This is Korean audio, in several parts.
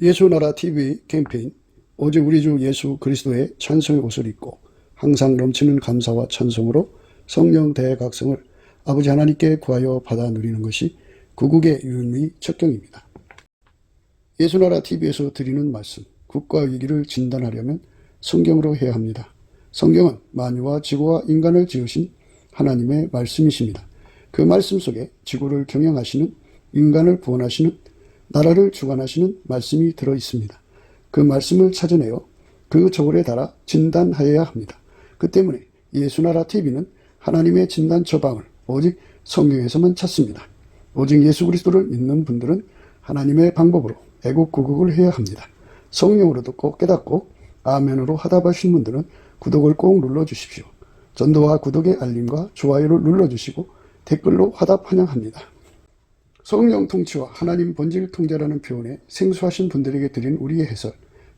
예수나라 TV 캠페인 오직 우리 주 예수 그리스도의 찬송의 옷을 입고 항상 넘치는 감사와 찬송으로 성령 대각성을 아버지 하나님께 구하여 받아 누리는 것이 구국의 유일의 척경입니다. 예수나라 TV에서 드리는 말씀, 국가 위기를 진단하려면 성경으로 해야 합니다. 성경은 만유와 지구와 인간을 지으신 하나님의 말씀이십니다. 그 말씀 속에 지구를 경영하시는, 인간을 구원하시는, 나라를 주관하시는 말씀이 들어 있습니다. 그 말씀을 찾아내어 그 저울에 달아 진단하여야 합니다. 그 때문에 예수나라 TV는 하나님의 진단 처방을 오직 성경에서만 찾습니다. 오직 예수 그리스도를 믿는 분들은 하나님의 방법으로 애국구국을 해야 합니다. 성령으로 듣고 깨닫고 아멘으로 하답하신 분들은 구독을 꼭 눌러주십시오. 전도와 구독의 알림과 좋아요를 눌러주시고 댓글로 화답 환영합니다. 성령 통치와 하나님 본질 통제라는 표현에 생소하신 분들에게 드린 우리의 해설,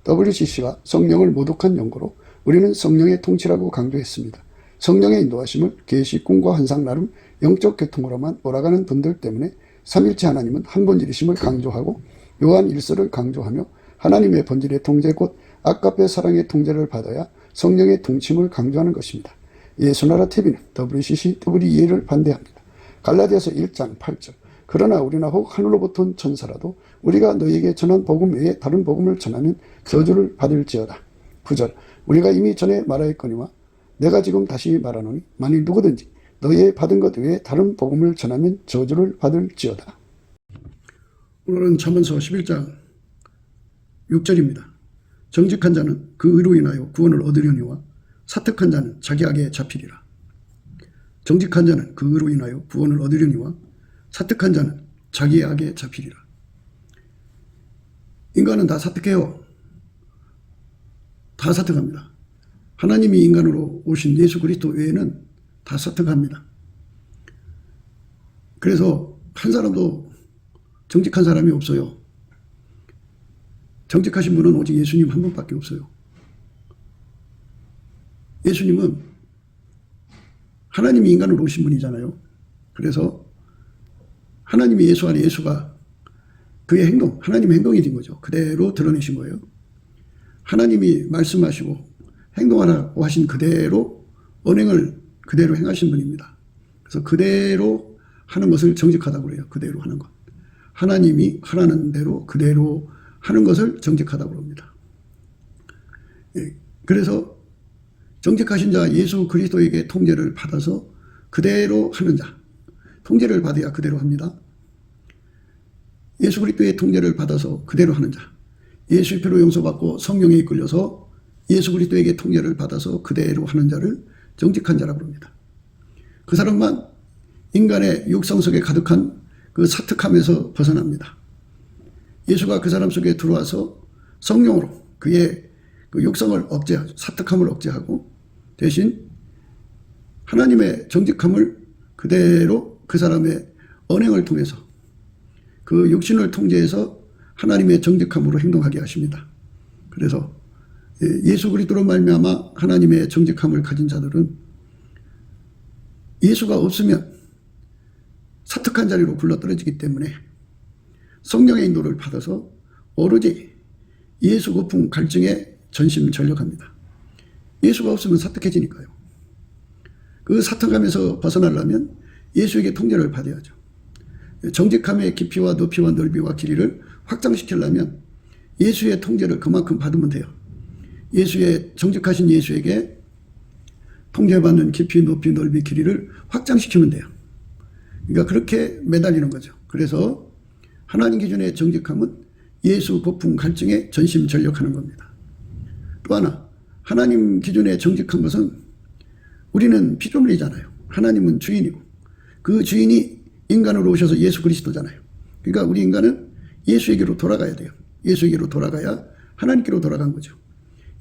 WCC가 성령을 모독한 연고로 우리는 성령의 통치라고 강조했습니다. 성령의 인도하심을 계시, 꿈과 환상 나름 영적 교통으로만 몰아가는 분들 때문에 삼일체 하나님은 한 본질이심을 강조하고 요한 1서를 강조하며 하나님의 본질의 통제 곧 아까페 사랑의 통제를 받아야 성령의 통치임을 강조하는 것입니다. 예수나라 TV는 WCC, WEA를 반대합니다. 갈라디아서 1장 8절 그러나 우리나 혹 하늘로부터 온 천사라도 우리가 너희에게 전한 복음 외에 다른 복음을 전하면 저주를 받을지어다. 9절 우리가 이미 전에 말하였거니와 내가 지금 다시 말하노니 만일 누구든지 너희의 받은 것 외에 다른 복음을 전하면 저주를 받을지어다. 오늘은 잠언서 11장 6절입니다. 정직한 자는 그 의로 인하여 구원을 얻으려니와 사특한 자는 자기 악에 잡히리라. 정직한 자는 그 의로 인하여 구원을 얻으려니와 사특한 자는 자기의 악에 잡히리라. 인간은 다 사특해요. 다 사특합니다. 하나님이 인간으로 오신 예수 그리스도 외에는 다 사특합니다. 그래서 한 사람도 정직한 사람이 없어요. 정직하신 분은 오직 예수님 한 분밖에 없어요. 예수님은 하나님이 인간으로 오신 분이잖아요. 그래서 하나님이 예수 안에 예수가 그의 행동, 하나님의 행동이 된 거죠. 그대로 드러내신 거예요. 하나님이 말씀하시고 행동하라고 하신 그대로 언행을 그대로 행하신 분입니다. 그래서 그대로 하는 것을 정직하다고 그래요. 그대로 하는 것. 하나님이 하라는 대로 그대로 하는 것을 정직하다고 합니다. 그래서 정직하신 자 예수 그리스도에게 통제를 받아서 그대로 하는 자, 통제를 받아야 그대로 합니다. 예수 그리스도의 통제를 받아서 그대로 하는 자, 예수의 피로 용서받고 성령에 이끌려서 예수 그리스도에게 통제를 받아서 그대로 하는 자를 정직한 자라고 합니다. 그 사람만 인간의 육성 속에 가득한 그 사특함에서 벗어납니다. 예수가 그 사람 속에 들어와서 성령으로 그의 그 육성을 억제하고 사특함을 억제하고 대신 하나님의 정직함을 그대로 그 사람의 언행을 통해서 그 육신을 통제해서 하나님의 정직함으로 행동하게 하십니다. 그래서 예수 그리스도로 말미암아 하나님의 정직함을 가진 자들은 예수가 없으면 사특한 자리로 굴러떨어지기 때문에 성령의 인도를 받아서 오로지 예수 고풍 갈증에 전심전력합니다. 예수가 없으면 사특해지니까요. 그 사특함에서 벗어나려면 예수에게 통제를 받아야죠. 정직함의 깊이와 높이와 넓이와 길이를 확장시키려면 예수의 통제를 그만큼 받으면 돼요. 예수의 정직하신 예수에게 통제받는 깊이, 높이, 넓이, 길이를 확장시키면 돼요. 그러니까 그렇게 매달리는 거죠. 그래서 하나님 기준의 정직함은 예수 고풍 갈증에 전심전력하는 겁니다. 또 하나 하나님 기준의 정직한 것은 우리는 피조물이잖아요. 하나님은 주인이고 그 주인이 인간으로 오셔서 예수 그리스도잖아요. 그러니까 우리 인간은 예수에게로 돌아가야 돼요. 예수에게로 돌아가야 하나님께로 돌아간 거죠.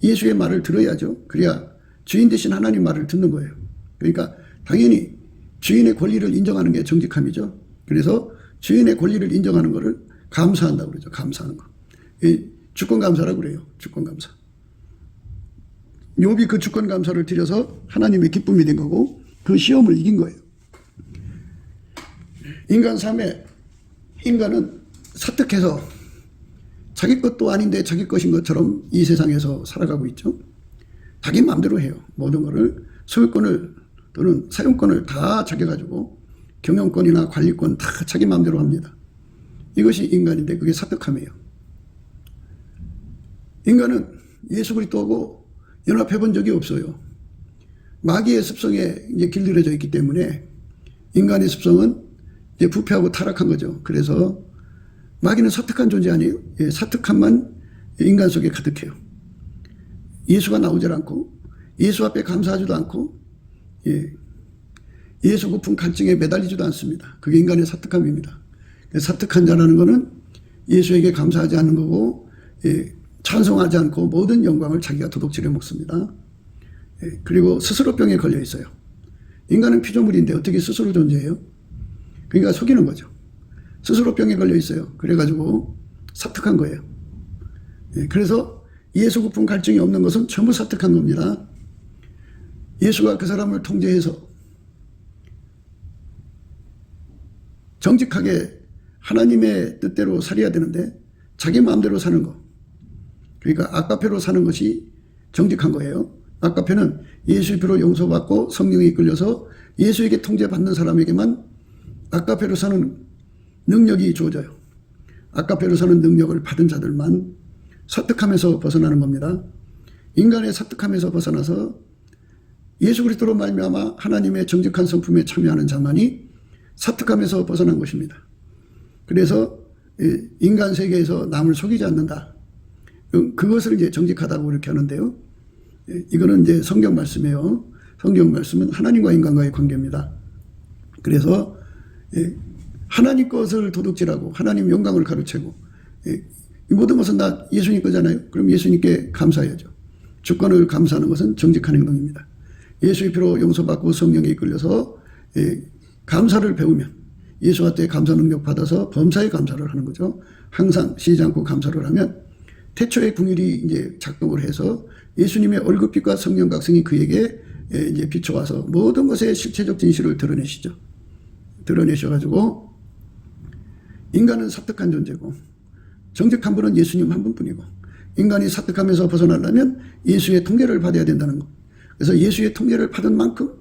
예수의 말을 들어야죠. 그래야 주인 대신 하나님 말을 듣는 거예요. 그러니까 당연히 주인의 권리를 인정하는 게 정직함이죠. 그래서 주인의 권리를 인정하는 것을 감사한다고 그러죠. 감사하는 거. 주권감사라고 그래요. 주권감사. 욥이 그 주권감사를 드려서 하나님의 기쁨이 된 거고 그 시험을 이긴 거예요. 인간 삶에 인간은 사특해서 자기 것도 아닌데 자기 것인 것처럼 이 세상에서 살아가고 있죠. 자기 마음대로 해요. 모든 것을 소유권을 또는 사용권을 다 자기가지고 경영권이나 관리권 다 자기 마음대로 합니다. 이것이 인간인데 그게 사특함이에요. 인간은 예수 그리스도하고 연합해 본 적이 없어요. 마귀의 습성에 이제 길들여져 있기 때문에 인간의 습성은 이제 부패하고 타락한 거죠. 그래서 마귀는 사특한 존재 아니에요. 예, 사특함만 인간 속에 가득해요. 예수가 나오질 않고 예수 앞에 감사하지도 않고 예수 고품 갈증에 매달리지도 않습니다. 그게 인간의 사특함입니다. 사특한 자라는 것은 예수에게 감사하지 않는 거고 찬송하지 않고 모든 영광을 자기가 도둑질해 먹습니다. 그리고 스스로 병에 걸려 있어요. 인간은 피조물인데 어떻게 스스로 존재해요? 그러니까 속이는 거죠. 스스로 병에 걸려 있어요. 그래가지고 사특한 거예요. 그래서 예수 고품 갈증이 없는 것은 전부 사특한 겁니다. 예수가 그 사람을 통제해서 정직하게 하나님의 뜻대로 살아야 되는데 자기 마음대로 사는 거. 그러니까 아까페로 사는 것이 정직한 거예요. 아까페는 예수의 피로 용서받고 성령이 이끌려서 예수에게 통제받는 사람에게만 아까페로 사는 능력이 주어져요. 아까페로 사는 능력을 받은 자들만 사특함에서 벗어나는 겁니다. 인간의 사특함에서 벗어나서 예수 그리스도로 말미암아 하나님의 정직한 성품에 참여하는 자만이 사특함에서 벗어난 것입니다. 그래서 인간 세계에서 남을 속이지 않는다. 그것을 이제 정직하다고 이렇게 하는데요. 이거는 이제 성경 말씀이에요. 성경 말씀은 하나님과 인간과의 관계입니다. 그래서 하나님 것을 도둑질하고 하나님 영광을 가로채고 이 모든 것은 다 예수님 거잖아요. 그럼 예수님께 감사해야죠. 주권을 감사하는 것은 정직한 행동입니다. 예수의 피로 용서받고 성령에 이끌려서 감사를 배우면 예수와 때 감사 능력 받아서 범사에 감사를 하는 거죠. 항상 쉬지 않고 감사를 하면 태초의 궁율이 이제 작동을 해서 예수님의 얼굴빛과 성령 각성이 그에게 이제 비춰와서 모든 것의 실체적 진실을 드러내시죠. 드러내셔가지고 인간은 사특한 존재고 정직한 분은 예수님 한 분뿐이고 인간이 사특함에서 벗어나려면 예수의 통제를 받아야 된다는 것. 그래서 예수의 통제를 받은 만큼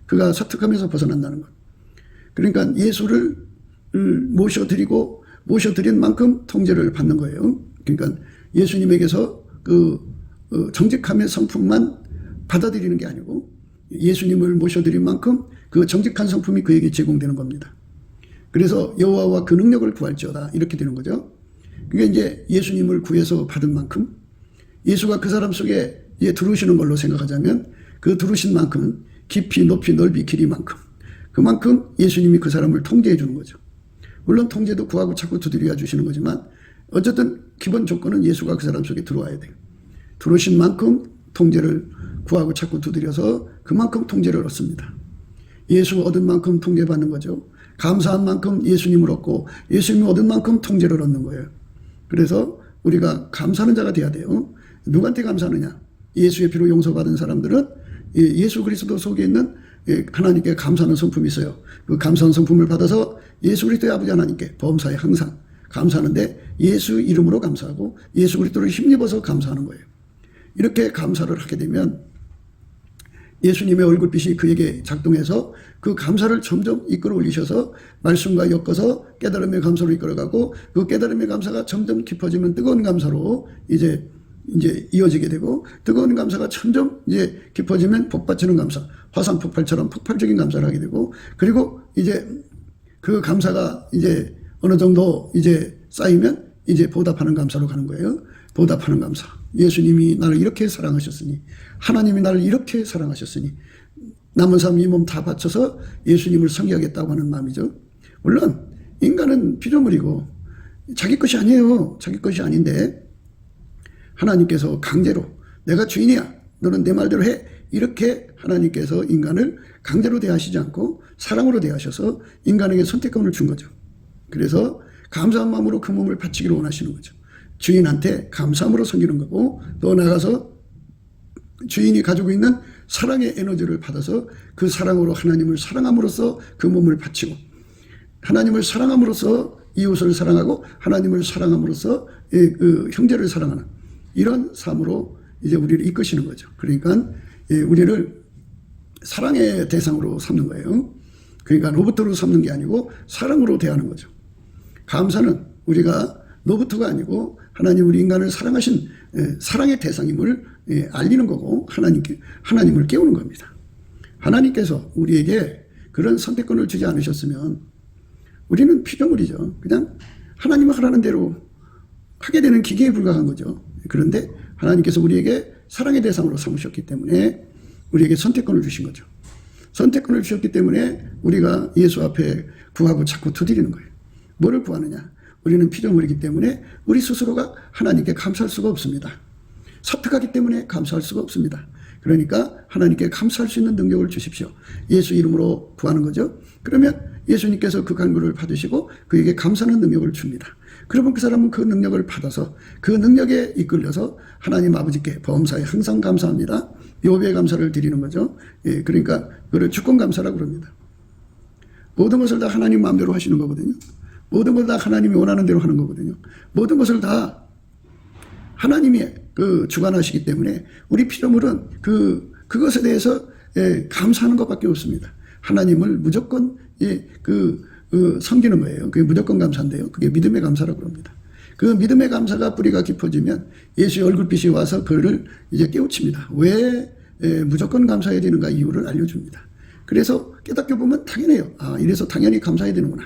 그가 사특함에서 벗어난다는 것. 그러니까 예수를 모셔드린 만큼 통제를 받는 거예요. 그러니까 예수님에게서 그 정직함의 성품만 받아들이는 게 아니고 예수님을 모셔드린 만큼 그 정직한 성품이 그에게 제공되는 겁니다. 그래서 여호와와 그 능력을 구할지어다 이렇게 되는 거죠. 그게 이제 예수님을 구해서 받은 만큼 예수가 그 사람 속에 들어오시는 걸로 생각하자면 그 들어오신 만큼은 깊이 높이 넓이 길이만큼 그만큼 예수님이 그 사람을 통제해 주는 거죠. 물론 통제도 구하고 찾고 두드려 주시는 거지만 어쨌든 기본 조건은 예수가 그 사람 속에 들어와야 돼요. 들어오신 만큼 통제를 구하고 찾고 두드려서 그만큼 통제를 얻습니다. 예수 얻은 만큼 통제받는 거죠. 감사한 만큼 예수님을 얻고 예수님을 얻은 만큼 통제를 얻는 거예요. 그래서 우리가 감사하는 자가 돼야 돼요. 누구한테 감사하느냐? 예수의 피로 용서받은 사람들은 예수 그리스도 속에 있는 하나님께 감사하는 성품이 있어요. 그 감사하는 성품을 받아서 예수 그리스도의 아버지 하나님께 범사에 항상 감사하는데 예수 이름으로 감사하고 예수 그리스도를 힘입어서 감사하는 거예요. 이렇게 감사를 하게 되면 예수님의 얼굴빛이 그에게 작동해서 그 감사를 점점 이끌어 올리셔서 말씀과 엮어서 깨달음의 감사로 이끌어가고 그 깨달음의 감사가 점점 깊어지면 뜨거운 감사로 이제 이어지게 되고 뜨거운 감사가 점점 이제 깊어지면 복받치는 감사, 화산 폭발처럼 폭발적인 감사를 하게 되고 그리고 이제 그 감사가 이제 어느 정도 이제 쌓이면 이제 보답하는 감사로 가는 거예요. 보답하는 감사. 예수님이 나를 이렇게 사랑하셨으니 하나님이 나를 이렇게 사랑하셨으니 남은 삶 이 몸 다 바쳐서 예수님을 섬기하겠다고 하는 마음이죠. 물론 인간은 피조물이고 자기 것이 아니에요. 자기 것이 아닌데 하나님께서 강제로 내가 주인이야. 너는 내 말대로 해. 이렇게 하나님께서 인간을 강제로 대하시지 않고 사랑으로 대하셔서 인간에게 선택권을 준 거죠. 그래서 감사한 마음으로 그 몸을 바치기를 원하시는 거죠. 주인한테 감사함으로 섬기는 거고 또 나가서 주인이 가지고 있는 사랑의 에너지를 받아서 그 사랑으로 하나님을 사랑함으로써 그 몸을 바치고 하나님을 사랑함으로써 이웃을 사랑하고 하나님을 사랑함으로써 그 형제를 사랑하는 이런 삶으로 이제 우리를 이끄시는 거죠. 그러니까 우리를 사랑의 대상으로 삼는 거예요. 그러니까 로봇으로 삼는 게 아니고 사랑으로 대하는 거죠. 감사는 우리가 로봇가 아니고 하나님 우리 인간을 사랑하신 사랑의 대상임을 알리는 거고 하나님을 깨우는 겁니다. 하나님께서 우리에게 그런 선택권을 주지 않으셨으면 우리는 피조물이죠. 그냥 하나님은 하라는 대로 하게 되는 기계에 불과한 거죠. 그런데 하나님께서 우리에게 사랑의 대상으로 삼으셨기 때문에 우리에게 선택권을 주신 거죠. 선택권을 주셨기 때문에 우리가 예수 앞에 구하고 자꾸 두드리는 거예요. 뭐를 구하느냐? 우리는 피조물이기 때문에 우리 스스로가 하나님께 감사할 수가 없습니다. 사특하기 때문에 감사할 수가 없습니다. 그러니까 하나님께 감사할 수 있는 능력을 주십시오. 예수 이름으로 구하는 거죠. 그러면 예수님께서 그 간구를 받으시고 그에게 감사하는 능력을 줍니다. 그러면 그 사람은 그 능력을 받아서 그 능력에 이끌려서 하나님 아버지께 범사에 항상 감사합니다. 요배의 감사를 드리는 거죠. 그러니까 그걸 주권 감사라고 그럽니다. 모든 것을 다 하나님 마음대로 하시는 거거든요. 모든 걸 다 하나님이 원하는 대로 하는 거거든요. 모든 것을 다 하나님이 주관하시기 때문에 우리 피조물은 그것에 대해서 감사하는 것밖에 없습니다. 하나님을 무조건 섬기는 거예요. 그게 무조건 감사인데요. 그게 믿음의 감사라고 합니다. 그 믿음의 감사가 뿌리가 깊어지면 예수의 얼굴빛이 와서 그를 이제 깨우칩니다. 왜 무조건 감사해야 되는가 이유를 알려줍니다. 그래서 깨닫게 보면 당연해요. 이래서 당연히 감사해야 되는구나.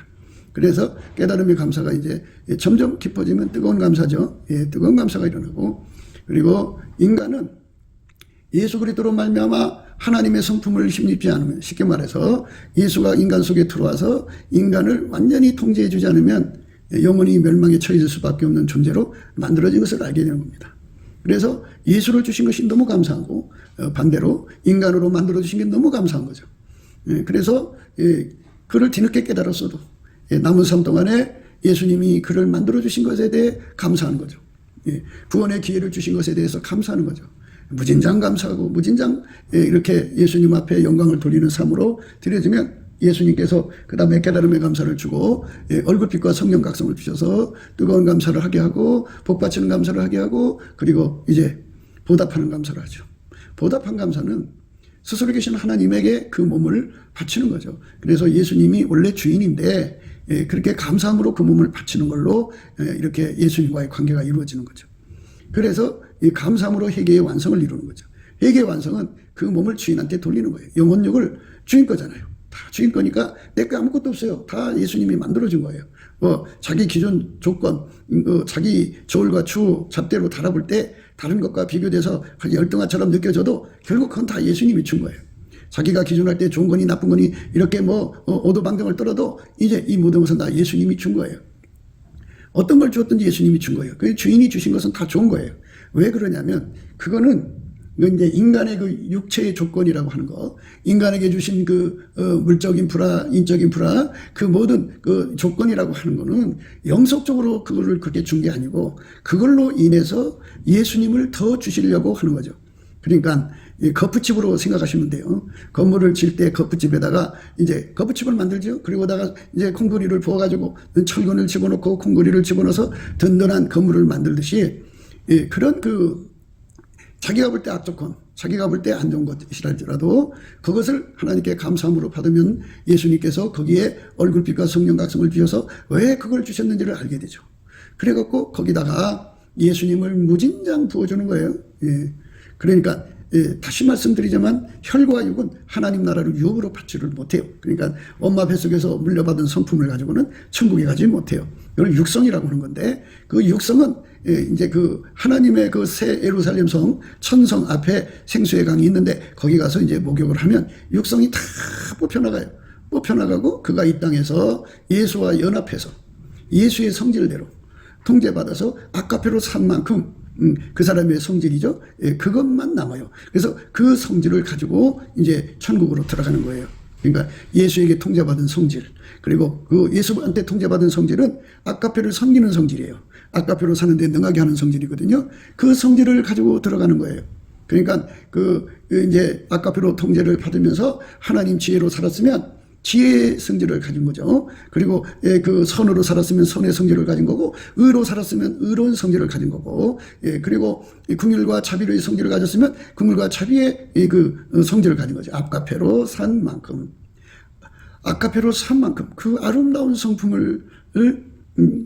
그래서 깨달음의 감사가 이제 점점 깊어지면 뜨거운 감사죠. 뜨거운 감사가 일어나고, 그리고 인간은 예수 그리스도로 말미암아 하나님의 성품을 힘입지 않으면, 쉽게 말해서 예수가 인간 속에 들어와서 인간을 완전히 통제해 주지 않으면 영원히 멸망에 처해질 수밖에 없는 존재로 만들어진 것을 알게 되는 겁니다. 그래서 예수를 주신 것이 너무 감사하고 반대로 인간으로 만들어 주신 게 너무 감사한 거죠. 그래서 그를 뒤늦게 깨달았어도 남은 삶 동안에 예수님이 그를 만들어 주신 것에 대해 감사하는 거죠. 구원의 기회를 주신 것에 대해서 감사하는 거죠. 무진장 감사하고 무진장 이렇게 예수님 앞에 영광을 돌리는 삶으로 드려지면 예수님께서 그 다음에 깨달음의 감사를 주고 얼굴빛과 성령 각성을 주셔서 뜨거운 감사를 하게 하고 복받치는 감사를 하게 하고, 그리고 이제 보답하는 감사를 하죠. 보답한 감사는 스스로 계신 하나님에게 그 몸을 바치는 거죠. 그래서 예수님이 원래 주인인데 그렇게 감사함으로 그 몸을 바치는 걸로 이렇게 예수님과의 관계가 이루어지는 거죠. 그래서 이 감사함으로 회개의 완성을 이루는 거죠. 회개의 완성은 그 몸을 주인한테 돌리는 거예요. 영혼육을 주인 거잖아요. 다 주인 거니까 내 거 아무것도 없어요. 다 예수님이 만들어준 거예요. 자기 기준 조건, 자기 저울과 추 잣대로 달아볼 때 다른 것과 비교돼서 열등화처럼 느껴져도 결국 그건 다 예수님이 준 거예요. 자기가 기준할 때 좋은 거니 나쁜 거니 이렇게 오도방정을 떨어도 이제 이 모든 것은 다 예수님이 준 거예요. 어떤 걸 주었든지 예수님이 준 거예요. 그 주인이 주신 것은 다 좋은 거예요. 왜 그러냐면 그거는 이제 인간의 그 육체의 조건이라고 하는 거, 인간에게 주신 물적 인프라, 인적 인프라, 그 모든 그 조건이라고 하는 거는 영속적으로 그거를 그렇게 준 게 아니고 그걸로 인해서 예수님을 더 주시려고 하는 거죠. 그러니까 거푸집으로 생각하시면 돼요. 건물을 질 때 거푸집에다가 이제 거푸집을 만들죠. 그리고다가 이제 콩고리를 부어가지고 철근을 집어넣고 콩고리를 집어넣어서 든든한 건물을 만들듯이 그런 자기가 볼 때 악조건, 자기가 볼 때 안 좋은 것이랄지라도 그것을 하나님께 감사함으로 받으면 예수님께서 거기에 얼굴빛과 성령 각성을 주셔서 왜 그걸 주셨는지를 알게 되죠. 그래갖고 거기다가 예수님을 무진장 부어주는 거예요. 그러니까 다시 말씀드리자면 혈과 육은 하나님 나라를 유업으로 받지를 못해요. 그러니까 엄마 뱃속에서 물려받은 성품을 가지고는 천국에 가지 못해요. 이걸 육성이라고 하는 건데, 그 육성은 이제 하나님의 새 예루살렘 성, 천성 앞에 생수의 강이 있는데 거기 가서 이제 목욕을 하면 육성이 다 뽑혀나가요. 뽑혀나가고 그가 이 땅에서 예수와 연합해서 예수의 성질대로 통제받아서 아까페로 산 만큼 그 사람의 성질이죠. 그것만 남아요. 그래서 그 성질을 가지고 이제 천국으로 들어가는 거예요. 그러니까 예수에게 통제받은 성질, 그리고 그 예수한테 통제받은 성질은 아까페를 섬기는 성질이에요. 아까페로 사는데 능하게 하는 성질이거든요. 그 성질을 가지고 들어가는 거예요. 그러니까 이제 아까페로 통제를 받으면서 하나님 지혜로 살았으면 지혜의 성질을 가진 거죠. 그리고 그 선으로 살았으면 선의 성질을 가진 거고, 의로 살았으면 의로운 성질을 가진 거고, 그리고 긍휼과 자비의 성질을 가졌으면 긍휼과 자비의 그 성질을 가진 거죠. 아까페로 산 만큼 그 아름다운 성품을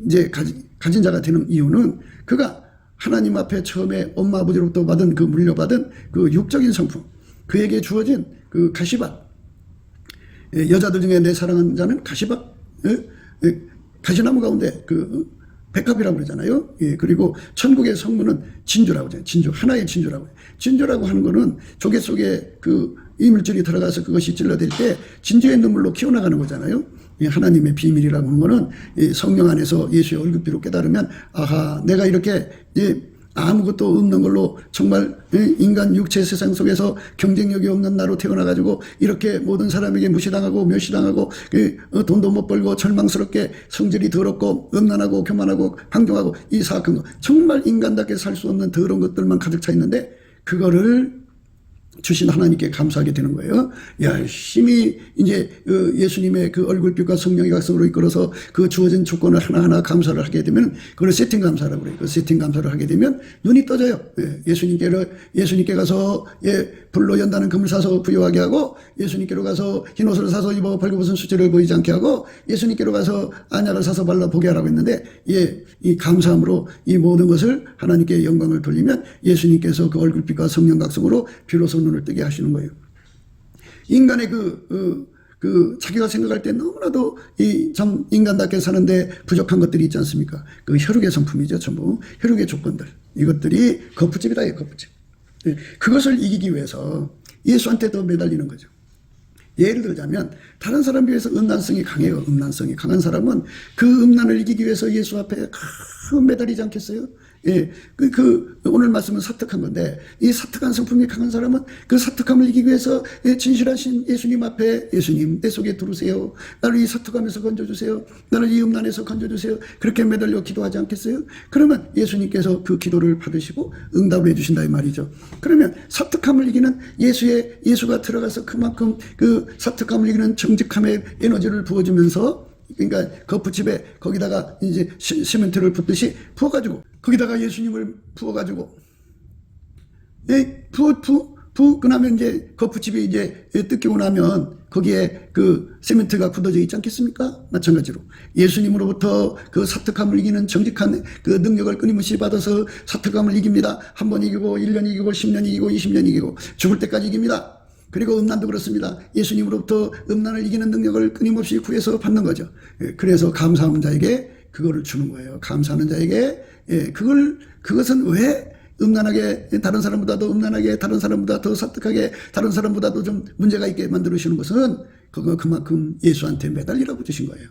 이제 가진 자가 되는 이유는 그가 하나님 앞에 처음에 엄마 아버지로부터 받은 그 물려받은 그 육적인 성품, 그에게 주어진 그 가시밭, 여자들 중에 내 사랑하는 자는 가시밭, 가시나무 가운데 그 백합이라고 그러잖아요. 그리고 천국의 성문은 진주라고 하잖아요. 진주, 하나의 진주라고. 진주라고 하는 거는 조개 속에 그 이물질이 들어가서 그것이 찔러댈 때 진주의 눈물로 키워나가는 거잖아요. 하나님의 비밀이라고 하는 거는 성령 안에서 예수의 얼굴비로 깨달으면, 아하, 내가 이렇게 아무것도 없는 걸로 정말 인간 육체 세상 속에서 경쟁력이 없는 나로 태어나가지고 이렇게 모든 사람에게 무시당하고 멸시당하고 돈도 못 벌고 절망스럽게 성질이 더럽고 음란하고 교만하고 황정하고 이 사악한 거, 정말 인간답게 살 수 없는 더러운 것들만 가득 차 있는데 그거를 주신 하나님께 감사하게 되는 거예요. 열심히 이제 예수님의 그 얼굴빛과 성령의 각성으로 이끌어서 그 주어진 조건을 하나하나 감사를 하게 되면 그걸 세팅 감사라고 그래요. 그 세팅 감사를 하게 되면 눈이 떠져요. 예수님께 가서 불로 연다는 금을 사서 부여하게 하고, 예수님께로 가서 흰 옷을 사서 입어 벌거벗은 수치를 보이지 않게 하고, 예수님께로 가서 안약을 사서 발라 보게 하라고 했는데, 이 감사함으로 이 모든 것을 하나님께 영광을 돌리면 예수님께서 그 얼굴빛과 성령 각성으로 비로소 눈을 뜨게 하시는 거예요. 인간의 자기가 생각할 때 너무나도 참 인간답게 사는데 부족한 것들이 있지 않습니까? 그 혈육의 성품이죠. 전부 혈육의 조건들, 이것들이 거푸집이다. 거푸집. 그것을 이기기 위해서 예수한테 더 매달리는 거죠. 예를 들자면 다른 사람에 비해서 음란성이 강해요. 음란성이 강한 사람은 그 음란을 이기기 위해서 예수 앞에 매달리지 않겠어요? 오늘 말씀은 사특한 건데, 이 사특한 성품이 강한 사람은 그 사특함을 이기기 위해서 진실하신 예수님 앞에, 예수님 내 속에 들어오세요. 나를 이 사특함에서 건져주세요. 나를 이 음란에서 건져주세요. 그렇게 매달려 기도하지 않겠어요? 그러면 예수님께서 그 기도를 받으시고 응답을 해주신다 이 말이죠. 그러면 사특함을 이기는 예수가 들어가서 그만큼 그 사특함을 이기는 정직함의 에너지를 부어주면서, 그러니까 거푸집에 거기다가 이제 시멘트를 붓듯이 부어가지고, 거기다가 예수님을 부어가지고, 그러면 이제 거푸집이 이제 뜯기고 나면 거기에 그 시멘트가 굳어져 있지 않겠습니까? 마찬가지로 예수님으로부터 그 사특함을 이기는 정직한 그 능력을 끊임없이 받아서 사특함을 이깁니다. 한 번 이기고 1년 이기고 10년 이기고 20년 이기고 죽을 때까지 이깁니다. 그리고 음란도 그렇습니다. 예수님으로부터 음란을 이기는 능력을 끊임없이 구해서 받는 거죠. 그래서 감사하는 자에게 그거를 주는 거예요. 감사하는 자에게 그것은 왜 음란하게, 다른 사람보다 더 음란하게, 다른 사람보다 더 사특하게, 다른 사람보다도 좀 문제가 있게 만들어주시는 것은 그만큼 예수한테 매달리라고 주신 거예요.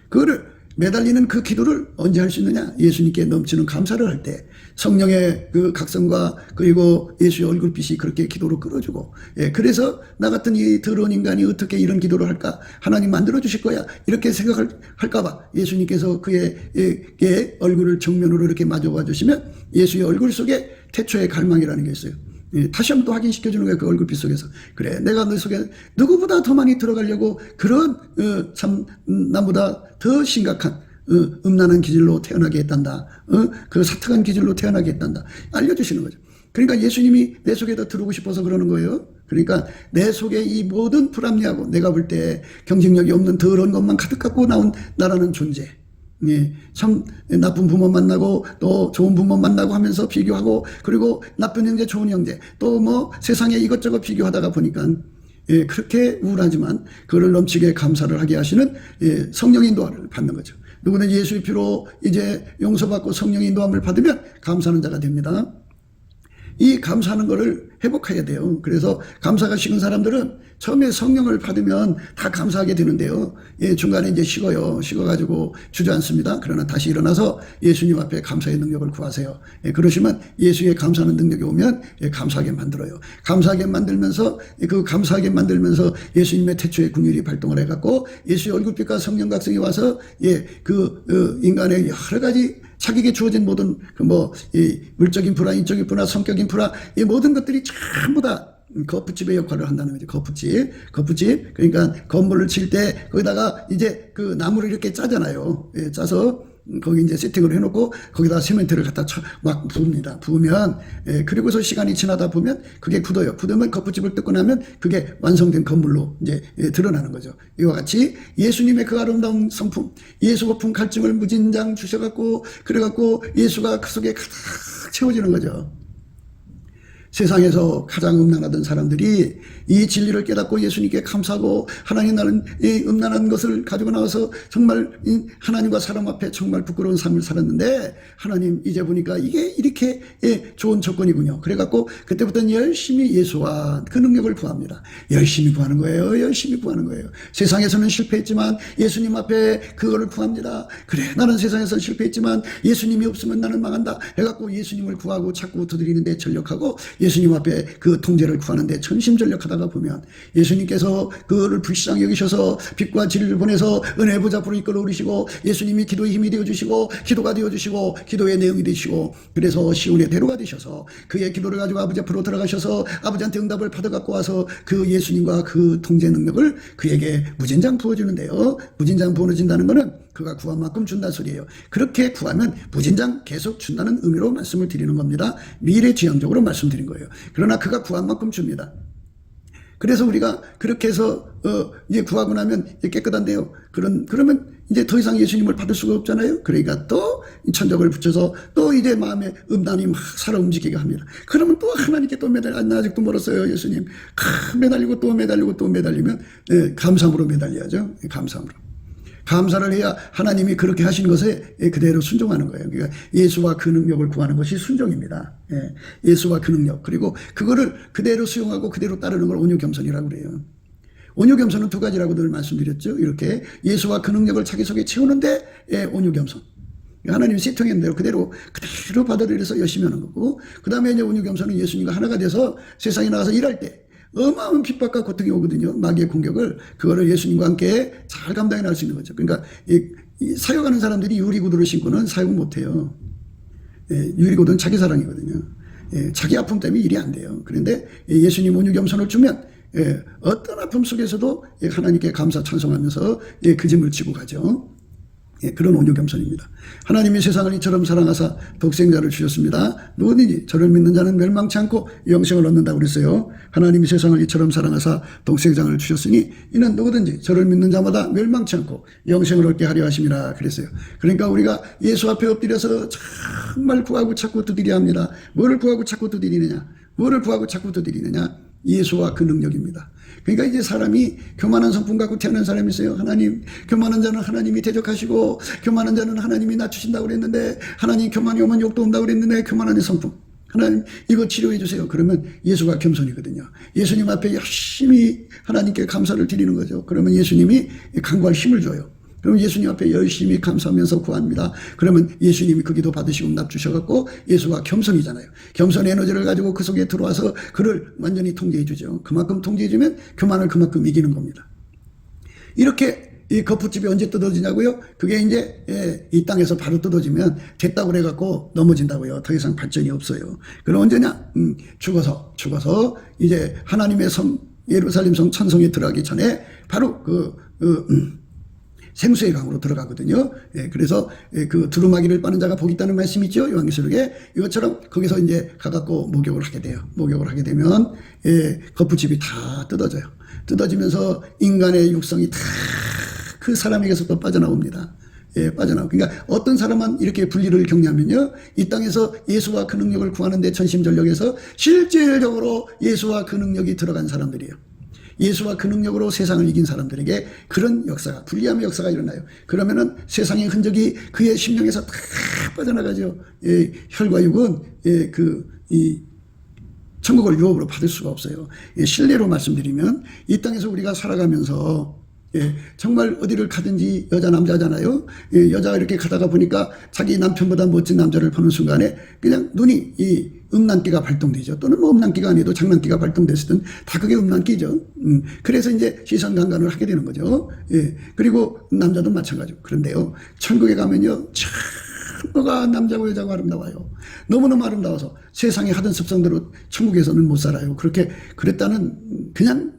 그거를 매달리는 그 기도를 언제 할 수 있느냐? 예수님께 넘치는 감사를 할 때, 성령의 그 각성과 그리고 예수의 얼굴빛이 그렇게 기도로 끌어주고, 그래서 나 같은 이 더러운 인간이 어떻게 이런 기도를 할까? 하나님 만들어 주실 거야. 이렇게 생각할까봐 예수님께서 그의 얼굴을 정면으로 이렇게 마주봐 주시면 예수의 얼굴 속에 태초의 갈망이라는 게 있어요. 다시 한번 또 확인시켜주는 거예요. 그 얼굴빛 속에서. 그래, 내가 너 속에 누구보다 더 많이 들어가려고 그런 참 남보다 더 심각한 음란한 기질로 태어나게 했단다. 그 사특한 기질로 태어나게 했단다. 알려주시는 거죠. 그러니까 예수님이 내 속에 더 들어오고 싶어서 그러는 거예요. 그러니까 내 속에 이 모든 불합리하고 내가 볼 때 경쟁력이 없는 더러운 것만 가득 갖고 나온 나라는 존재. 참 나쁜 부모 만나고 또 좋은 부모 만나고 하면서 비교하고, 그리고 나쁜 형제 좋은 형제 또 뭐 세상에 이것저것 비교하다가 보니까 그렇게 우울하지만 그를 넘치게 감사를 하게 하시는 성령의 인도함을 받는 거죠. 누구는 예수의 피로 이제 용서받고 성령의 인도함을 받으면 감사하는 자가 됩니다. 이 감사하는 거를 회복해야 돼요. 그래서 감사가 식은 사람들은 처음에 성령을 받으면 다 감사하게 되는데요. 중간에 이제 식어가지고 주저앉습니다. 그러나 다시 일어나서 예수님 앞에 감사의 능력을 구하세요. 그러시면 예수의 감사하는 능력이 오면 감사하게 만들어요. 감사하게 만들면서 예수님의 태초의 긍휼이 발동을 해갖고 예수의 얼굴빛과 성령 각성이 와서 인간의 여러 가지 자기에게 주어진 모든 물적인 불화, 인적인 불화, 성격인 불화, 이 모든 것들이 전부 다 거푸집의 역할을 한다는 거죠. 거푸집. 그러니까 건물을 칠 때 거기다가 이제 그 나무를 이렇게 짜잖아요. 예, 짜서 거기 이제 세팅을 해놓고 거기다 시멘트를 갖다 막 부읍니다. 부으면 그리고서 시간이 지나다 보면 그게 굳어요. 굳으면 거푸집을 뜯고 나면 그게 완성된 건물로 이제 드러나는 거죠. 이와 같이 예수님의 그 아름다운 성품, 예수 거품 갈증을 무진장 주셔갖고 그래갖고 예수가 그 속에 가득 채워지는 거죠. 세상에서 가장 음란하던 사람들이 이 진리를 깨닫고 예수님께 감사하고 하나님 나는 이 음란한 것을 가지고 나와서 정말 하나님과 사람 앞에 정말 부끄러운 삶을 살았는데 하나님 이제 보니까 이게 이렇게 좋은 조건이군요. 그래갖고 그때부터는 열심히 예수와 그 능력을 구합니다. 열심히 구하는 거예요. 열심히 구하는 거예요. 세상에서는 실패했지만 예수님 앞에 그거를 구합니다. 그래 나는 세상에서 실패했지만 예수님이 없으면 나는 망한다 해갖고 예수님을 구하고 자꾸 두드리는데 전력하고 예수님 앞에 그 통제를 구하는데 전심전력하다가 보면 예수님께서 그거를 불쌍히 여기셔서 빛과 진리를 보내서 은혜 보좌 앞으로 이끌어 오르시고 예수님이 기도의 힘이 되어주시고 기도가 되어주시고 기도의 내용이 되시고 그래서 시온의 대로가 되셔서 그의 기도를 가지고 아버지 앞으로 들어가셔서 아버지한테 응답을 받아 갖고 와서 그 예수님과 그 통제 능력을 그에게 무진장 부어주는데요. 무진장 부어준다는 것은 그가 구한 만큼 준다는 소리예요. 그렇게 구하면 무진장 계속 준다는 의미로 말씀을 드리는 겁니다. 미래지향적으로 말씀드린 거예요. 그러나 그가 구한 만큼 줍니다. 그래서 우리가 그렇게 해서 이제 구하고 나면 깨끗한데요. 그러면 이제 더 이상 예수님을 받을 수가 없잖아요. 그러니까 또 천적을 붙여서 또 이제 마음에 음란이 막 살아 움직이게 합니다. 그러면 또 하나님께 또 나 아직도 멀었어요, 예수님. 매달리고 또 매달리고 또 매달리면 감사함으로 매달려야죠. 감사함으로. 감사를 해야 하나님이 그렇게 하신 것에 그대로 순종하는 거예요. 그러니까 예수와 그 능력을 구하는 것이 순종입니다. 예수와 그 능력. 그리고 그거를 그대로 수용하고 그대로 따르는 걸 온유겸손이라고 그래요. 온유겸손은 두 가지라고 늘 말씀드렸죠. 이렇게 예수와 그 능력을 자기 속에 채우는데 온유겸손. 하나님이 세팅한 대로 그대로 받아들여서 열심히 하는 거고 그 다음에 이제 온유겸손은 예수님과 하나가 돼서 세상에 나가서 일할 때 어마어마한 핍박과 고통이 오거든요. 마귀의 공격을. 그거를 예수님과 함께 잘 감당해 나갈 수 있는 거죠. 그러니까 사역하는 사람들이 유리구두를 신고는 사역 못해요. 유리구두는 자기 사랑이거든요. 자기 아픔 때문에 일이 안 돼요. 그런데 예수님 온유겸손을 주면 어떤 아픔 속에서도 하나님께 감사 찬송하면서 그 짐을 지고 가죠. 그런 온유겸손입니다. 하나님이 세상을 이처럼 사랑하사 독생자를 주셨습니다. 누구든지 저를 믿는 자는 멸망치 않고 영생을 얻는다고 그랬어요. 하나님이 세상을 이처럼 사랑하사 독생자를 주셨으니 이는 누구든지 저를 믿는 자마다 멸망치 않고 영생을 얻게 하려 하심이라 그랬어요. 그러니까 우리가 예수 앞에 엎드려서 정말 구하고 자꾸 두드려야 합니다. 뭐를 구하고 자꾸 두드리느냐? 뭐를 구하고 자꾸 두드리느냐? 예수와 그 능력입니다. 그러니까 이제 사람이 교만한 성품 갖고 태어난 사람이 있어요. 하나님, 교만한 자는 하나님이 대적하시고 교만한 자는 하나님이 낮추신다고 그랬는데 하나님 교만이 오면 욕도 온다고 그랬는데 교만한 성품. 하나님 이거 치료해 주세요. 그러면 예수가 겸손이거든요. 예수님 앞에 열심히 하나님께 감사를 드리는 거죠. 그러면 예수님이 간구할 힘을 줘요. 그럼 예수님 앞에 열심히 감사하면서 구합니다. 그러면 예수님이 그 기도 받으시고 응답 주셔갖고 예수가 겸손이잖아요. 겸손의 에너지를 가지고 그 속에 들어와서 그를 완전히 통제해 주죠. 그만큼 통제해 주면 교만을 그만큼 이기는 겁니다. 이렇게 이 거푸집이 언제 뜯어지냐고요? 그게 이제 이 땅에서 바로 뜯어지면 됐다고 그래갖고 넘어진다고요. 더 이상 발전이 없어요. 그럼 언제냐? 죽어서 이제 하나님의 성 예루살렘 성 천성에 들어가기 전에 바로 생수의 강으로 들어가거든요. 그래서 그 두루마기를 빠는 자가 복이 있다는 말씀이 있죠. 요한계시록에 이것처럼 거기서 이제 가갖고 목욕을 하게 돼요. 목욕을 하게 되면 거푸집이 다 뜯어져요. 뜯어지면서 인간의 육성이 다 그 사람에게서 또 빠져나옵니다. 빠져나오고. 그러니까 어떤 사람만 이렇게 분리를 격려하면요. 이 땅에서 예수와 그 능력을 구하는데 전심전력해서 실질적으로 예수와 그 능력이 들어간 사람들이에요. 예수와 그 능력으로 세상을 이긴 사람들에게 그런 역사가, 불리함의 역사가 일어나요. 그러면은 세상의 흔적이 그의 심령에서 다 빠져나가죠. 혈과 육은 천국을 유업으로 받을 수가 없어요. 실례로 말씀드리면 이 땅에서 우리가 살아가면서 정말 어디를 가든지 여자 남자잖아요. 여자가 이렇게 가다가 보니까 자기 남편보다 멋진 남자를 보는 순간에 그냥 눈이 음란기가 발동되죠. 또는 뭐 음란기가 아니어도 장난기가 발동됐든 다 그게 음란기죠. 그래서 이제 시선 강간을 하게 되는 거죠. 그리고 남자도 마찬가지고. 그런데요, 천국에 가면요, 뭐가 남자고 여자고 아름다워요. 너무너무 아름다워서 세상에 하던 습성대로 천국에서는 못 살아요. 그렇게 그랬다는 그냥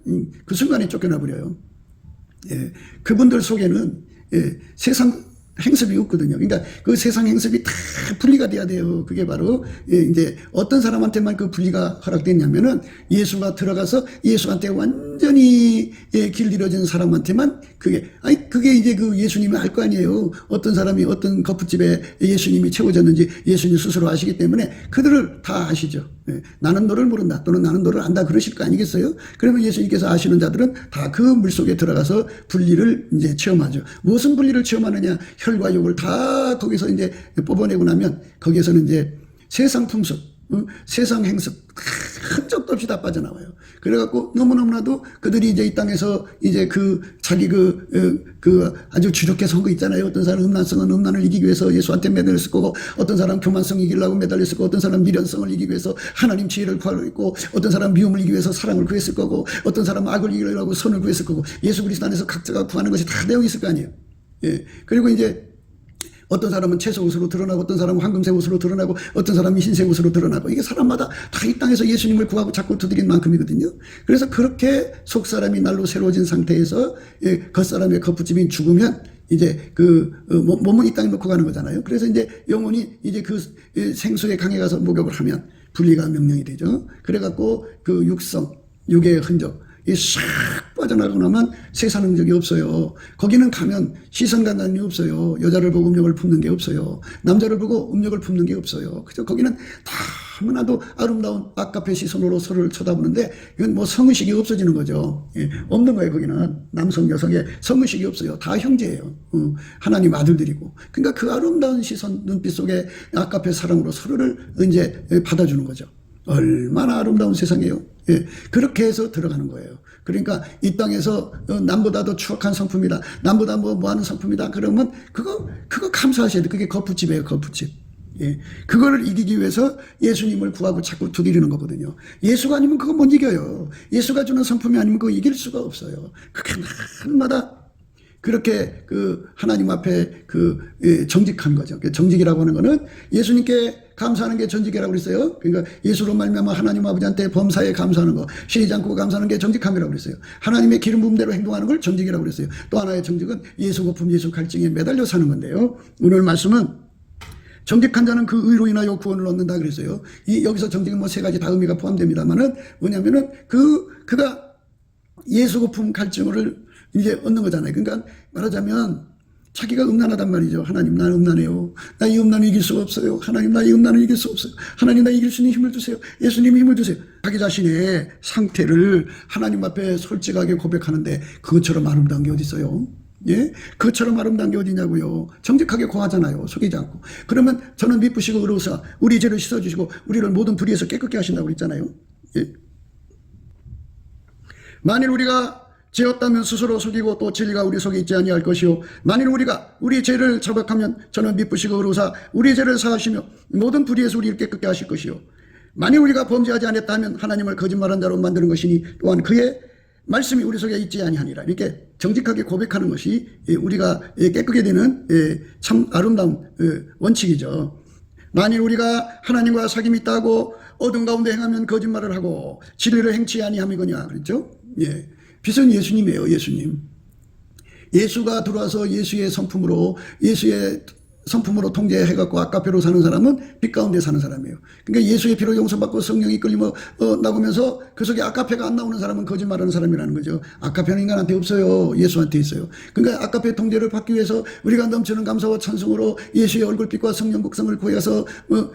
그 순간에 쫓겨나 버려요. 예, 그분들 속에는 세상 행습이 없거든요. 그러니까 그 세상 행습이 다 분리가 돼야 돼요. 그게 바로 이제 어떤 사람한테만 그 분리가 허락됐냐면은 예수가 들어가서 예수한테 완전히 길들여진 사람한테만 그게 이제 그 예수님이 알 거 아니에요. 어떤 사람이 어떤 거푸집에 예수님이 채워졌는지 예수님 스스로 아시기 때문에 그들을 다 아시죠. 나는 너를 모른다 또는 나는 너를 안다 그러실 거 아니겠어요? 그러면 예수님께서 아시는 자들은 다 그 물속에 들어가서 분리를 이제 체험하죠. 무슨 분리를 체험하느냐? 혈과 육을 다 거기서 이제 뽑아내고 나면 거기에서는 이제 세상 풍습, 세상 행습 흔적도 없이 다 빠져나와요. 그래갖고 너무너무나도 그들이 이제 이 땅에서 이제 자기 아주 주력해서 한 거 있잖아요. 어떤 사람 음란성은 음란을 이기기 위해서 예수한테 매달렸을 거고, 어떤 사람 교만성 이기려고 매달렸을 거고, 어떤 사람 미련성을 이기기 위해서 하나님 지혜를 구하려 했고, 어떤 사람 미움을 이기기 위해서 사랑을 구했을 거고, 어떤 사람 악을 이기려고 선을 구했을 거고, 예수 그리스도 안에서 각자가 구하는 것이 다 내용이 있을 거 아니에요. 예. 그리고 이제 어떤 사람은 채소 옷으로 드러나고, 어떤 사람은 황금색 옷으로 드러나고, 어떤 사람은 흰색 옷으로 드러나고, 이게 사람마다 다 이 땅에서 예수님을 구하고 자꾸 두드린 만큼이거든요. 그래서 그렇게 속사람이 날로 새로워진 상태에서 겉사람의 겉부집이 죽으면 이제 몸은 이 땅에 놓고 가는 거잖아요. 그래서 이제 영혼이 이제 그 생수의 강에 가서 목욕을 하면 분리가 명령이 되죠. 그래갖고 그 육의 흔적, 싹 빠져나가고 나면 세상 흔적이 없어요. 거기는 가면 시선간단이 없어요. 여자를 보고 음욕을 품는 게 없어요. 남자를 보고 음욕을 품는 게 없어요. 그죠? 거기는 너무나도 아름다운 아까페 시선으로 서로를 쳐다보는데 이건 뭐 성의식이 없어지는 거죠. 없는 거예요. 거기는 남성 여성의 성의식이 없어요. 다 형제예요. 하나님 아들들이고. 그러니까 그 아름다운 시선 눈빛 속에 아까페 사랑으로 서로를 이제 받아주는 거죠. 얼마나 아름다운 세상이에요. 그렇게 해서 들어가는 거예요. 그러니까 이 땅에서 남보다 더 추악한 성품이다. 남보다 뭐 하는 성품이다. 그러면 그거 감사하셔야 돼. 그게 거푸집이에요. 거푸집. 그거를 이기기 위해서 예수님을 구하고 자꾸 두드리는 거거든요. 예수가 아니면 그거 못 이겨요. 예수가 주는 성품이 아니면 그거 이길 수가 없어요. 그게 날마다 그렇게 하나님 앞에 정직한 거죠. 정직이라고 하는 거는 예수님께 감사하는 게 정직이라고 그랬어요. 그러니까 예수로 말미암아 하나님 아버지한테 범사에 감사하는 거, 쉬지 않고 감사하는 게 정직함이라고 그랬어요. 하나님의 기름 부음대로 행동하는 걸 정직이라고 그랬어요. 또 하나의 정직은 예수 거품 예수 갈증에 매달려 사는 건데요. 오늘 말씀은 정직한 자는 그 의로 인하여 구원을 얻는다 그랬어요. 여기서 정직은 뭐 세 가지 다 의미가 포함됩니다만은 뭐냐면은 그가 예수 거품 갈증을 이제 얻는 거잖아요. 그러니까 말하자면 자기가 음란하단 말이죠. 하나님 나는 음란해요. 나 이 음란을 이길 수가 없어요. 하나님 나 이 음란을 이길 수 없어요. 하나님 나 이길 수 있는 힘을 주세요. 예수님 힘을 주세요. 자기 자신의 상태를 하나님 앞에 솔직하게 고백하는데 그것처럼 아름다운 게 어디 있어요? 예? 그것처럼 아름다운 게 어디냐고요. 정직하게 고하잖아요. 속이지 않고. 그러면 저는 미쁘시고 의로우사 우리 죄를 씻어주시고 우리를 모든 불의에서 깨끗게 하신다고 그랬잖아요. 예? 만일 우리가 죄였다면 스스로 속이고 또 진리가 우리 속에 있지 아니할 것이요 만일 우리가 우리 죄를 자백하면 저는 미쁘시고 의로우사 우리 죄를 사하시며 모든 불의에서 우리를 깨끗게 하실 것이요 만일 우리가 범죄하지 않았다 하면 하나님을 거짓말한 자로 만드는 것이니 또한 그의 말씀이 우리 속에 있지 아니하니라. 이렇게 정직하게 고백하는 것이 우리가 깨끗게 되는 참 아름다운 원칙이죠. 만일 우리가 하나님과 사귐이 있다고 어둠 가운데 행하면 거짓말을 하고 진리를 행치 아니함이거냐 그랬죠. 예. 빛은 예수님이에요. 예수님. 예수가 들어와서 예수의 성품으로 통제해갖고 아까페로 사는 사람은 빛 가운데 사는 사람이에요. 그러니까 예수의 피로 용서받고 성령이 끌리며 나오면서 그 속에 아까페가 안 나오는 사람은 거짓말하는 사람이라는 거죠. 아까페는 인간한테 없어요. 예수한테 있어요. 그러니까 아까페 통제를 받기 위해서 우리가 넘치는 감사와 찬송으로 예수의 얼굴빛과 성령 극성을 구해서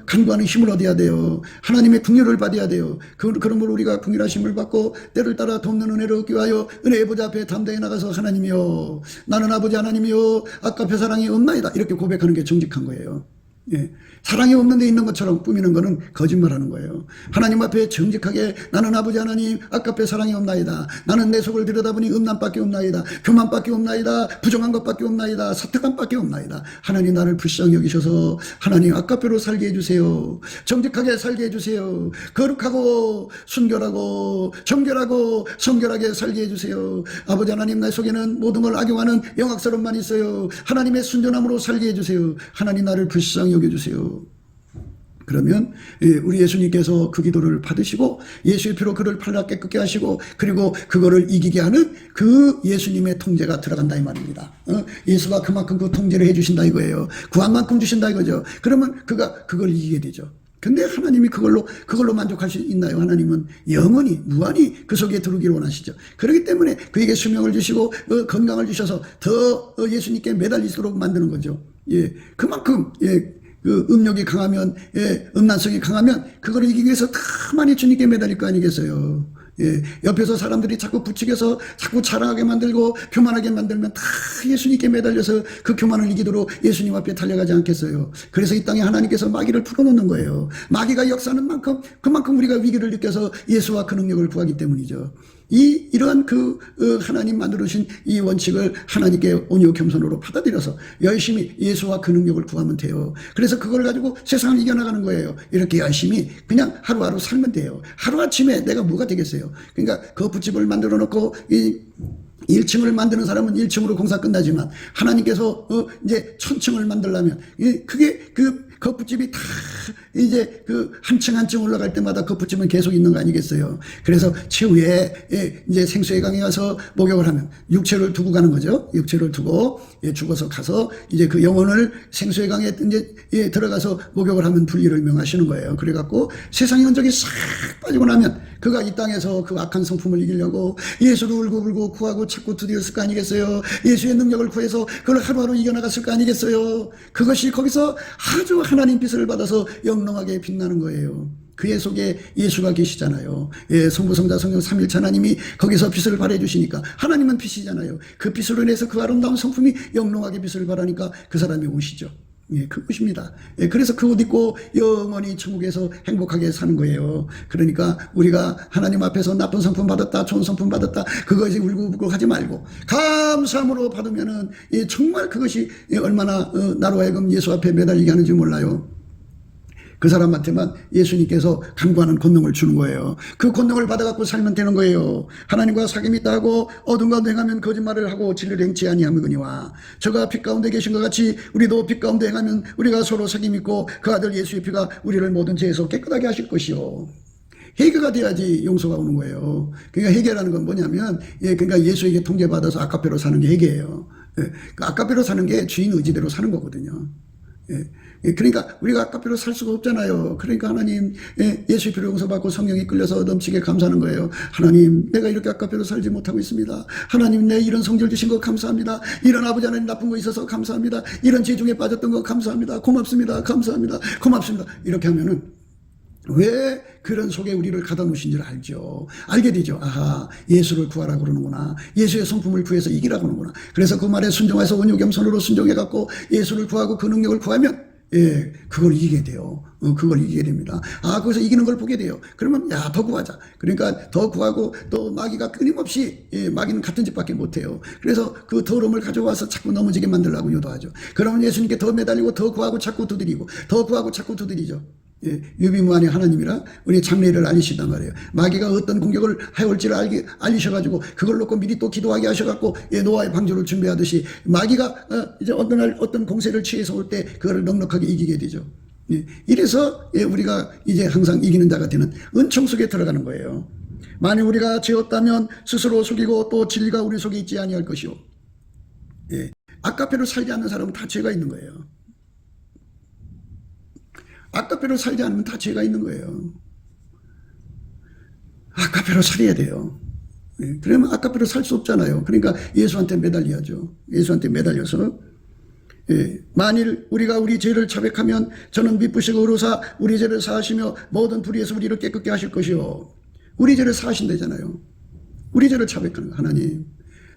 간구하는 힘을 얻어야 돼요. 하나님의 긍휼을 받아야 돼요. 그러므로 우리가 긍휼하심을 받고 때를 따라 돕는 은혜를 얻기 위하여 은혜의 보좌 앞에 담대히 나가서 하나님이여 나는 아버지 하나님이여 아까페 사랑이 없나이다 이렇게 고백하는 게 정직한 거예요. 예. 사랑이 없는 데 있는 것처럼 꾸미는 것은 거짓말하는 거예요. 하나님 앞에 정직하게 나는 아버지 하나님 아까페 사랑이 없나이다. 나는 내 속을 들여다보니 음란밖에 없나이다. 교만밖에 없나이다. 부정한 것밖에 없나이다. 사특함밖에 없나이다. 하나님 나를 불쌍히 여기셔서 하나님 아까페로 살게 해주세요. 정직하게 살게 해주세요. 거룩하고 순결하고 정결하고 성결하게 살게 해주세요. 아버지 하나님 내 속에는 모든 걸 악용하는 영악스러움만 있어요. 하나님의 순전함으로 살게 해주세요. 하나님 나를 불쌍히 여겨주세요. 그러면 우리 예수님께서 그 기도를 받으시고 예수의 피로 그를 팔라 깨끗게 하시고 그리고 그거를 이기게 하는 그 예수님의 통제가 들어간다 이 말입니다. 예수가 그만큼 그 통제를 해주신다 이거예요. 구한 만큼 주신다 이거죠. 그러면 그가 그걸 이기게 되죠. 근데 하나님이 그걸로 만족할 수 있나요? 하나님은 영원히 무한히 그 속에 들어오기를 원하시죠. 그렇기 때문에 그에게 수명을 주시고 건강을 주셔서 더 예수님께 매달리도록 만드는 거죠. 예, 그만큼 그 음욕이 강하면, 음란성이 강하면 그걸 이기기 위해서 더 많이 주님께 매달릴 거 아니겠어요. 예, 옆에서 사람들이 자꾸 부추겨서 자꾸 자랑하게 만들고 교만하게 만들면 다 예수님께 매달려서 그 교만을 이기도록 예수님 앞에 달려가지 않겠어요. 그래서 이 땅에 하나님께서 마귀를 풀어놓는 거예요. 마귀가 역사하는 만큼 그만큼 우리가 위기를 느껴서 예수와 그 능력을 구하기 때문이죠. 이러한 하나님 만들어주신 이 원칙을 하나님께 온유 겸손으로 받아들여서 열심히 예수와 그 능력을 구하면 돼요. 그래서 그걸 가지고 세상을 이겨나가는 거예요. 이렇게 열심히 그냥 하루하루 살면 돼요. 하루아침에 내가 뭐가 되겠어요. 그러니까 거푸집을 만들어 놓고 1층을 만드는 사람은 1층으로 공사 끝나지만 하나님께서 이제 1000층을 만들려면 그게 거푸집이 다 이제 한 층 한 층 올라갈 때마다 거푸집은 계속 있는 거 아니겠어요. 그래서 최후에 이제 생수의 강에 가서 목욕을 하면 육체를 두고 가는 거죠. 육체를 두고 죽어서 가서 이제 그 영혼을 생수의 강에 이제 들어가서 목욕을 하면 불의를 명하시는 거예요. 그래갖고 세상의 흔적이 싹 빠지고 나면 그가 이 땅에서 그 악한 성품을 이기려고 예수를 울고 구하고 찾고 두드렸을 거 아니겠어요. 예수의 능력을 구해서 그걸 하루하루 이겨나갔을 거 아니겠어요. 그것이 거기서 아주 하나님 빛을 받아서 영롱하게 빛나는 거예요. 그의 속에 예수가 계시잖아요. 예, 성부, 성자, 성령 삼일체 하나님이 거기서 빛을 발해주시니까 하나님은 빛이잖아요. 그 빛으로 인해서 그 아름다운 성품이 영롱하게 빛을 발하니까 그 사람이 오시죠. 예, 그것입니다. 예, 그래서 그 옷 입고 영원히 천국에서 행복하게 사는 거예요. 그러니까 우리가 하나님 앞에서 나쁜 성품 받았다, 좋은 성품 받았다, 그것이 울고불고 하지 말고 감사함으로 받으면은 정말 그것이 얼마나 나로 하여금 예수 앞에 매달리게 하는지 몰라요. 그 사람한테만 예수님께서 간구하는 권능을 주는 거예요. 그 권능을 받아갖고 살면 되는 거예요. 하나님과 사귐이 있다 하고 어둠 가운데 행하면 거짓말을 하고 진리를 행치 아니하거니와 저가 빛 가운데 계신 것 같이 우리도 빛 가운데 행하면 우리가 서로 사귐 있고 그 아들 예수의 피가 우리를 모든 죄에서 깨끗하게 하실 것이요. 해결가 돼야지 용서가 오는 거예요. 그러니까 해결하는 건 뭐냐면 그러니까 예수에게 통제받아서 아까페로 사는 게 해결이에요. 그 아까페로 사는 게 주인 의지대로 사는 거거든요. 그러니까 우리가 아까페로 살 수가 없잖아요. 그러니까 하나님 예수의 피로 용서받고 성령이 끌려서 넘치게 감사하는 거예요. 하나님 내가 이렇게 아까페로 살지 못하고 있습니다. 하나님 내 이런 성질 주신 거 감사합니다. 이런 아버지 하나님 나쁜 거 있어서 감사합니다. 이런 죄 중에 빠졌던 거 감사합니다. 고맙습니다. 감사합니다. 고맙습니다. 이렇게 하면은 왜 그런 속에 우리를 가다 놓으신지를 알죠. 알게 되죠. 아하, 예수를 구하라고 그러는구나. 예수의 성품을 구해서 이기라고 하는구나. 그래서 그 말에 순종해서 온유 겸손으로 순종해갖고 예수를 구하고 그 능력을 구하면 그걸 이기게 돼요. 그걸 이기게 됩니다. 거기서 이기는 걸 보게 돼요. 그러면 더 구하자. 그러니까 더 구하고 또 마귀가 끊임없이 마귀는 같은 짓밖에 못해요. 그래서 그 더러움을 가져와서 자꾸 넘어지게 만들려고 유도하죠. 그러면 예수님께 더 매달리고 더 구하고 자꾸 두드리고 더 구하고 자꾸 두드리죠. 유비무한의 하나님이라 우리 장래를 알리시단 말이에요. 마귀가 어떤 공격을 해올지를 알리셔가지고 그걸 놓고 미리 또 기도하게 하셔갖고 노아의 방주를 준비하듯이 마귀가 이제 어떤 날 어떤 공세를 취해서 올 때 그걸 넉넉하게 이기게 되죠. 이래서 우리가 이제 항상 이기는 자가 되는 은총 속에 들어가는 거예요. 만일 우리가 죄었다면 스스로 속이고 또 진리가 우리 속에 있지 아니할 것이요. 아까페로 살지 않는 사람은 다 죄가 있는 거예요. 아까페로 살지 않으면 다 죄가 있는 거예요. 아까페로 살아야 돼요. 그러면 아까페로 살 수 없잖아요. 그러니까 예수한테 매달려야죠. 예수한테 매달려서 만일 우리가 우리 죄를 자백하면 저는 미쁘시고 의로사 우리 죄를 사하시며 모든 불의에서 우리를 깨끗게 하실 것이요. 우리 죄를 사하신다잖아요. 우리 죄를 자백하는 거. 하나님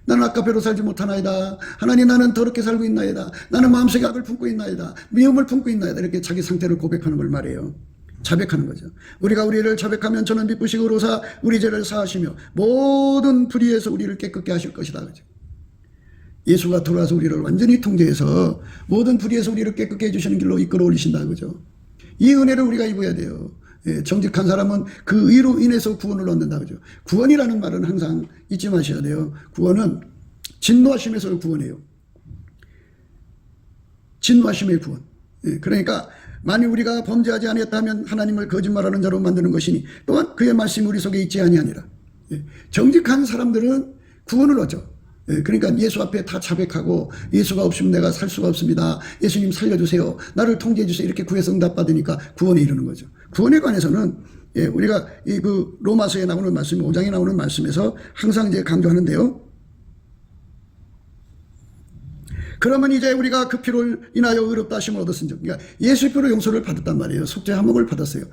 나는 아까페로 살지 못하나이다. 하나님 나는 더럽게 살고 있나이다. 나는 마음속에 악을 품고 있나이다. 미움을 품고 있나이다. 이렇게 자기 상태를 고백하는 걸 말해요. 자백하는 거죠. 우리가 우리를 자백하면 저는 미쁘시고 의로사 우리 죄를 사하시며 모든 불의에서 우리를 깨끗게 하실 것이다. 그죠? 예수가 돌아와서 우리를 완전히 통제해서 모든 불의에서 우리를 깨끗게 해주시는 길로 이끌어 올리신다. 그죠? 이 은혜를 우리가 입어야 돼요. 정직한 사람은 그 의로 인해서 구원을 얻는다. 그죠? 구원이라는 말은 항상 잊지 마셔야 돼요. 구원은 진노하심에서 구원해요. 진노하심의 구원. 그러니까 만일 우리가 범죄하지 아니했다면 하나님을 거짓말하는 자로 만드는 것이니 또한 그의 말씀이 우리 속에 있지 아니하니라. 정직한 사람들은 구원을 얻죠. 그러니까 예수 앞에 다 자백하고 예수가 없으면 내가 살 수가 없습니다. 예수님 살려주세요. 나를 통제해 주세요. 이렇게 구해서 응답받으니까 구원에 이르는 거죠. 구원에 관해서는 우리가 그 로마서에 나오는 말씀, 5장에 나오는 말씀에서 항상 이제 강조하는데요. 그러면 이제 우리가 그 피로 인하여 의롭다 하심을 얻었은즉, 그러니까 예수의 피로 용서를 받았단 말이에요. 속죄 화목을 받았어요.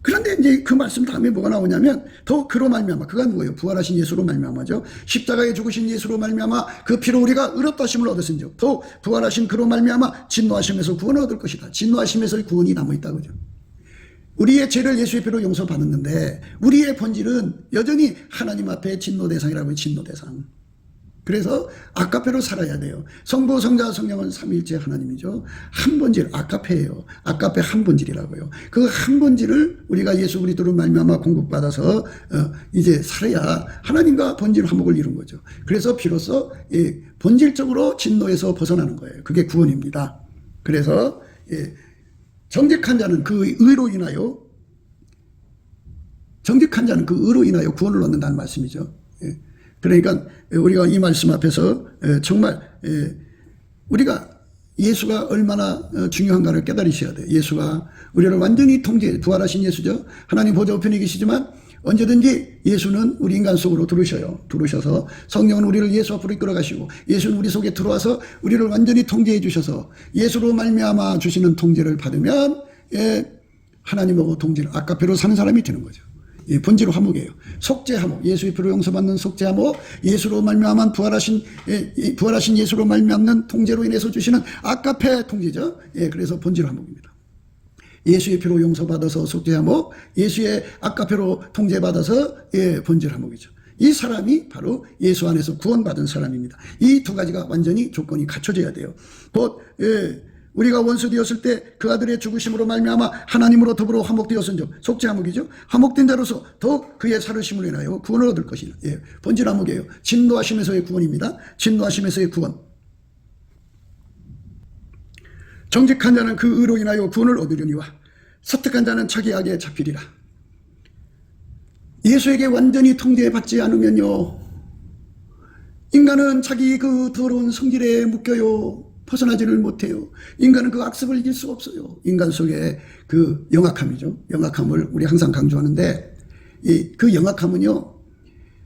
그런데 이제 그 말씀 다음에 뭐가 나오냐면 더 그로 말미암아, 그가 누구예요? 부활하신 예수로 말미암아죠. 십자가에 죽으신 예수로 말미암아 그 피로 우리가 의롭다 하심을 얻었은즉 더 부활하신 그로 말미암아 진노하심에서 구원을 얻을 것이다. 진노하심에서 구원이 남아있다 그죠. 우리의 죄를 예수의 피로 용서받았는데 우리의 본질은 여전히 하나님 앞에 진노 대상이라고 해요. 진노 대상. 그래서 아카페로 살아야 돼요. 성부, 성자, 성령은 삼위일체 하나님이죠. 한 본질, 아카페예요. 아카페 한 본질이라고요. 그 한 본질을 우리가 예수 그리스도로 말미암아 공급받아서 이제 살아야 하나님과 본질 화목을 이룬 거죠. 그래서 비로소 본질적으로 진노에서 벗어나는 거예요. 그게 구원입니다. 그래서 정직한 자는 그 의로 인하여 구원을 얻는다는 말씀이죠. 그러니까 우리가 이 말씀 앞에서 정말 우리가 예수가 얼마나 중요한가를 깨달으셔야 돼요. 예수가 우리를 완전히 부활하신 예수죠. 하나님 보좌 우편에 계시지만 언제든지 예수는 우리 인간 속으로 들어오셔서 성령은 우리를 예수 앞으로 이끌어 가시고 예수는 우리 속에 들어와서 우리를 완전히 통제해 주셔서 예수로 말미암아 주시는 통제를 받으면 하나님하고 통제를 아카페로 사는 사람이 되는 거죠. 본질 화목이에요. 속죄 화목, 예수의 피로 용서받는 속죄 화목, 예수로 말미암은 부활하신 예수로 말미암는 통제로 인해서 주시는 아카페 통제죠. 그래서 본질 화목입니다. 예수의 피로 용서받아서 속죄 화목, 예수의 아카페로 통제받아서 본질 화목이죠. 이 사람이 바로 예수 안에서 구원받은 사람입니다. 이 두 가지가 완전히 조건이 갖춰져야 돼요. 곧 우리가 원수 되었을 때 그 아들의 죽으심으로 말미암아 하나님으로 더불어 화목되었은즉 속죄 화목이죠. 화목된 자로서 더욱 그의 살으심으로 인하여 구원을 얻을 것이다. 본질 화목이에요. 진노하심에서의 구원입니다. 진노하심에서의 구원. 정직한 자는 그 의로 인하여 구원을 얻으려니와 선택한 자는 자기 악에 잡히리라. 예수에게 완전히 통제받지 않으면요, 인간은 자기 그 더러운 성질에 묶여요. 벗어나지를 못해요. 인간은 그 악습을 이길 수가 없어요. 인간 속에 그 영악함이죠. 영악함을 우리 항상 강조하는데 그 영악함은요,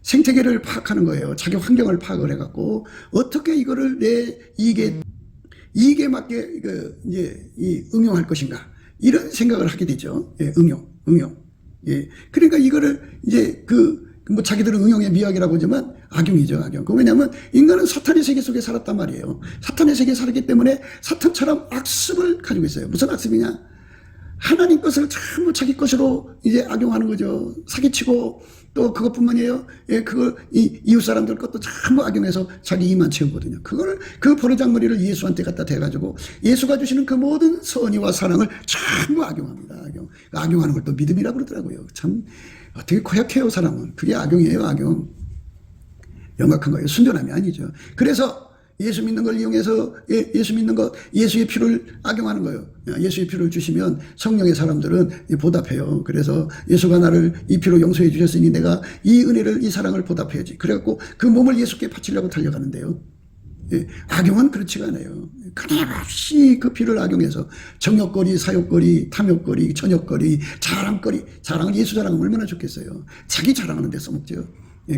생태계를 파악하는 거예요. 자기 환경을 파악을 해갖고 어떻게 이거를 내 이익에 맞게 응용할 것인가, 이런 생각을 하게 되죠. 응용. 그러니까 이거를 이제 자기들은 응용의 미학이라고 하지만 악용이죠, 악용. 왜냐하면 인간은 사탄의 세계 속에 살았단 말이에요. 사탄의 세계에 살았기 때문에 사탄처럼 악습을 가지고 있어요. 무슨 악습이냐? 하나님 것을 전부 자기 것으로 이제 악용하는 거죠. 사기치고 또 그것뿐만이에요. 그걸 이웃 사람들 것도 전부 악용해서 자기 이만 채우거든요. 그 버르장머리를 예수한테 갖다 대가지고 예수가 주시는 그 모든 선의와 사랑을 전부 악용합니다. 악용하는 걸 또 믿음이라고 그러더라고요. 참 어떻게 고약해요, 사람은. 그게 악용이에요, 악용. 영악한 거예요. 순전함이 아니죠. 그래서 예수 믿는 걸 이용해서 예수의 피를 악용하는 거예요. 예수의 피를 주시면 성령의 사람들은 보답해요. 그래서 예수가 나를 이 피로 용서해 주셨으니 내가 이 은혜를, 이 사랑을 보답해야지. 그래갖고 그 몸을 예수께 바치려고 달려가는데요. 악용은 그렇지가 않아요. 끊임없이 그 피를 악용해서 정욕거리, 사욕거리, 탐욕거리, 전욕거리, 자랑을, 예수 자랑은 얼마나 좋겠어요. 자기 자랑하는 데 써먹죠.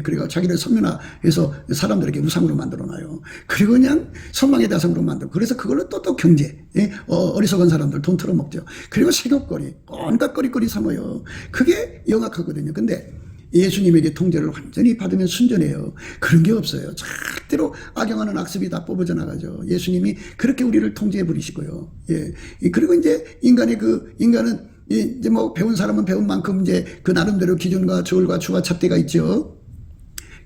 그리고 자기를 선민화해서 사람들에게 우상으로 만들어놔요. 그리고 그냥 선망의 대상으로 만들고, 그래서 그걸로 또 경제, 어리석은 사람들 돈 털어먹죠. 그리고 세욕거리, 온갖 거리거리 삼아요. 그게 영악하거든요. 근데 예수님에게 통제를 완전히 받으면 순전해요. 그런 게 없어요. 절대로 악용하는 악습이 다 뽑아져 나가죠. 예수님이 그렇게 우리를 통제해 버리시고요. 그리고 이제 인간은 이제 배운 사람은 배운 만큼 이제 그 나름대로 기준과 저울과 추와 잣대가 있죠.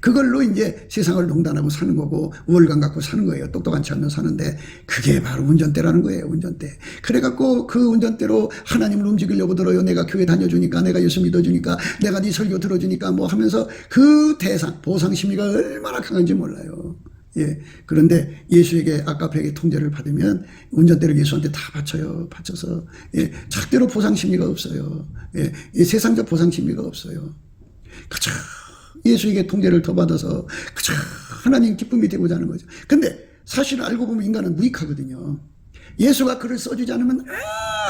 그걸로 이제 세상을 농단하고 사는 거고 우월감 갖고 사는 거예요. 똑똑하지 않는 사는데 그게 바로 운전대라는 거예요. 운전대. 그래갖고 그 운전대로 하나님을 움직이려고 들어요. 내가 교회 다녀주니까, 내가 예수 믿어주니까, 내가 네 설교 들어주니까 하면서 그 대상, 보상 심리가 얼마나 강한지 몰라요. 예. 그런데 예수에게 아까페에게 통제를 받으면 운전대를 예수한테 다 바쳐요. 바쳐서 예. 절대로 보상 심리가 없어요. 예. 이 세상적 보상 심리가 없어요. 그저 예수에게 통제를 더 받아서 그저 하나님 기쁨이 되고자 하는 거죠. 근데 사실 알고 보면 인간은 무익하거든요. 예수가 그를 써주지 않으면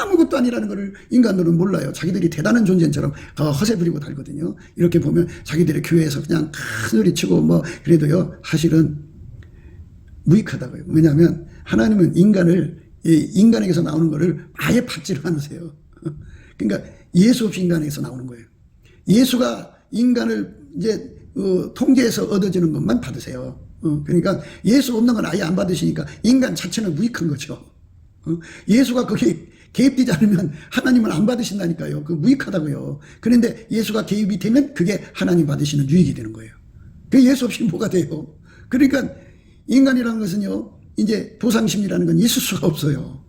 아무것도 아니라는 것을 인간들은 몰라요. 자기들이 대단한 존재처럼 허세 부리고 달거든요. 이렇게 보면 자기들의 교회에서 그냥 큰 소리 치고 뭐 그래도요, 사실은 무익하다고요. 왜냐하면 하나님은 인간에게서 나오는 것을 아예 받지를 않으세요. 그러니까 예수 없이 인간에게서 나오는 거예요. 예수가 인간을 이제 통제해서 얻어지는 것만 받으세요. 그러니까 예수 없는 건 아예 안 받으시니까 인간 자체는 무익한 거죠. 예수가 거기 개입되지 않으면 하나님을 안 받으신다니까요. 그 무익하다고요. 그런데 예수가 개입이 되면 그게 하나님 받으시는 유익이 되는 거예요. 그 예수 없이 뭐가 돼요? 그러니까 인간이라는 것은요, 이제 보상심리라는 건 있을 수가 없어요.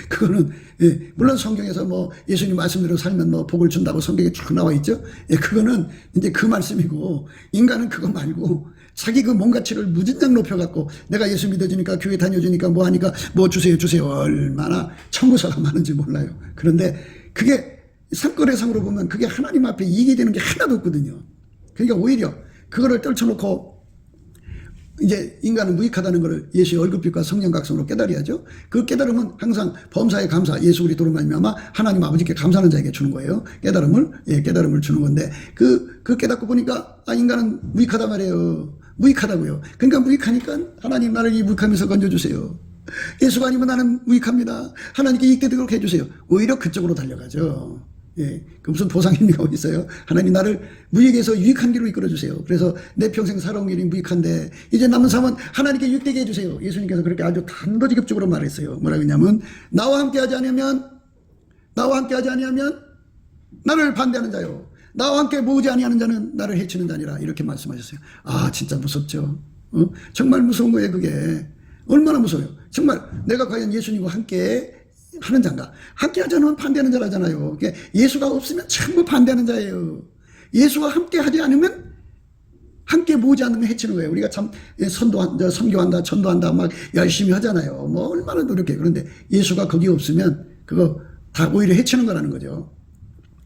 그거는 예, 물론 성경에서 뭐 예수님 말씀대로 살면 뭐 복을 준다고 성경에 쭉 나와 있죠. 예, 그거는 이제 그 말씀이고, 인간은 그거 말고 자기 그 몸가치를 무진장 높여갖고 내가 예수 믿어주니까 교회 다녀주니까 뭐 하니까 뭐 주세요 얼마나 청구서가 많은지 몰라요. 그런데 그게 상거래상으로 보면 그게 하나님 앞에 이익이 되는 게 하나도 없거든요. 그러니까 오히려 그거를 떨쳐놓고 이제 인간은 무익하다는 것을 예수의 얼굴빛과 성령 각성으로 깨달아야죠. 그 깨달음은 항상 범사에 감사, 예수 그리스도로 말미암아 하나님 아버지께 감사하는 자에게 주는 거예요. 깨달음을 주는 건데 그 깨닫고 보니까 인간은 무익하단 말이에요. 무익하다고요. 그러니까 무익하니까 하나님 나를 이 무익함에서 건져주세요. 예수가 아니면 나는 무익합니다. 하나님께 이익되도록 해주세요. 오히려 그쪽으로 달려가죠. 예, 그 무슨 보상입니까? 어디 있어요? 하나님 나를 무익에서 유익한 길로 이끌어주세요. 그래서 내 평생 살아온 길이 무익한데 이제 남은 삶은 하나님께 유익되게 해주세요. 예수님께서 그렇게 아주 단도직입적으로 말했어요. 뭐라고 했냐면 나와 함께 하지 아니하면 나를 반대하는 자요, 나와 함께 모으지 아니하는 자는 나를 해치는 자니라, 이렇게 말씀하셨어요. 아, 진짜 무섭죠. 정말 무서운 거예요. 그게 얼마나 무서워요. 정말 내가 과연 예수님과 함께 하는 자인가? 함께 하지 않으면 반대하는 자라잖아요. 예수가 없으면 전부 반대하는 자예요. 예수와 함께 하지 않으면, 함께 모으지 않으면 해치는 거예요. 우리가 참 선교한다, 전도한다 막 열심히 하잖아요. 뭐 얼마나 노력해. 그런데 예수가 거기 없으면 그거 다 오히려 해치는 거라는 거죠.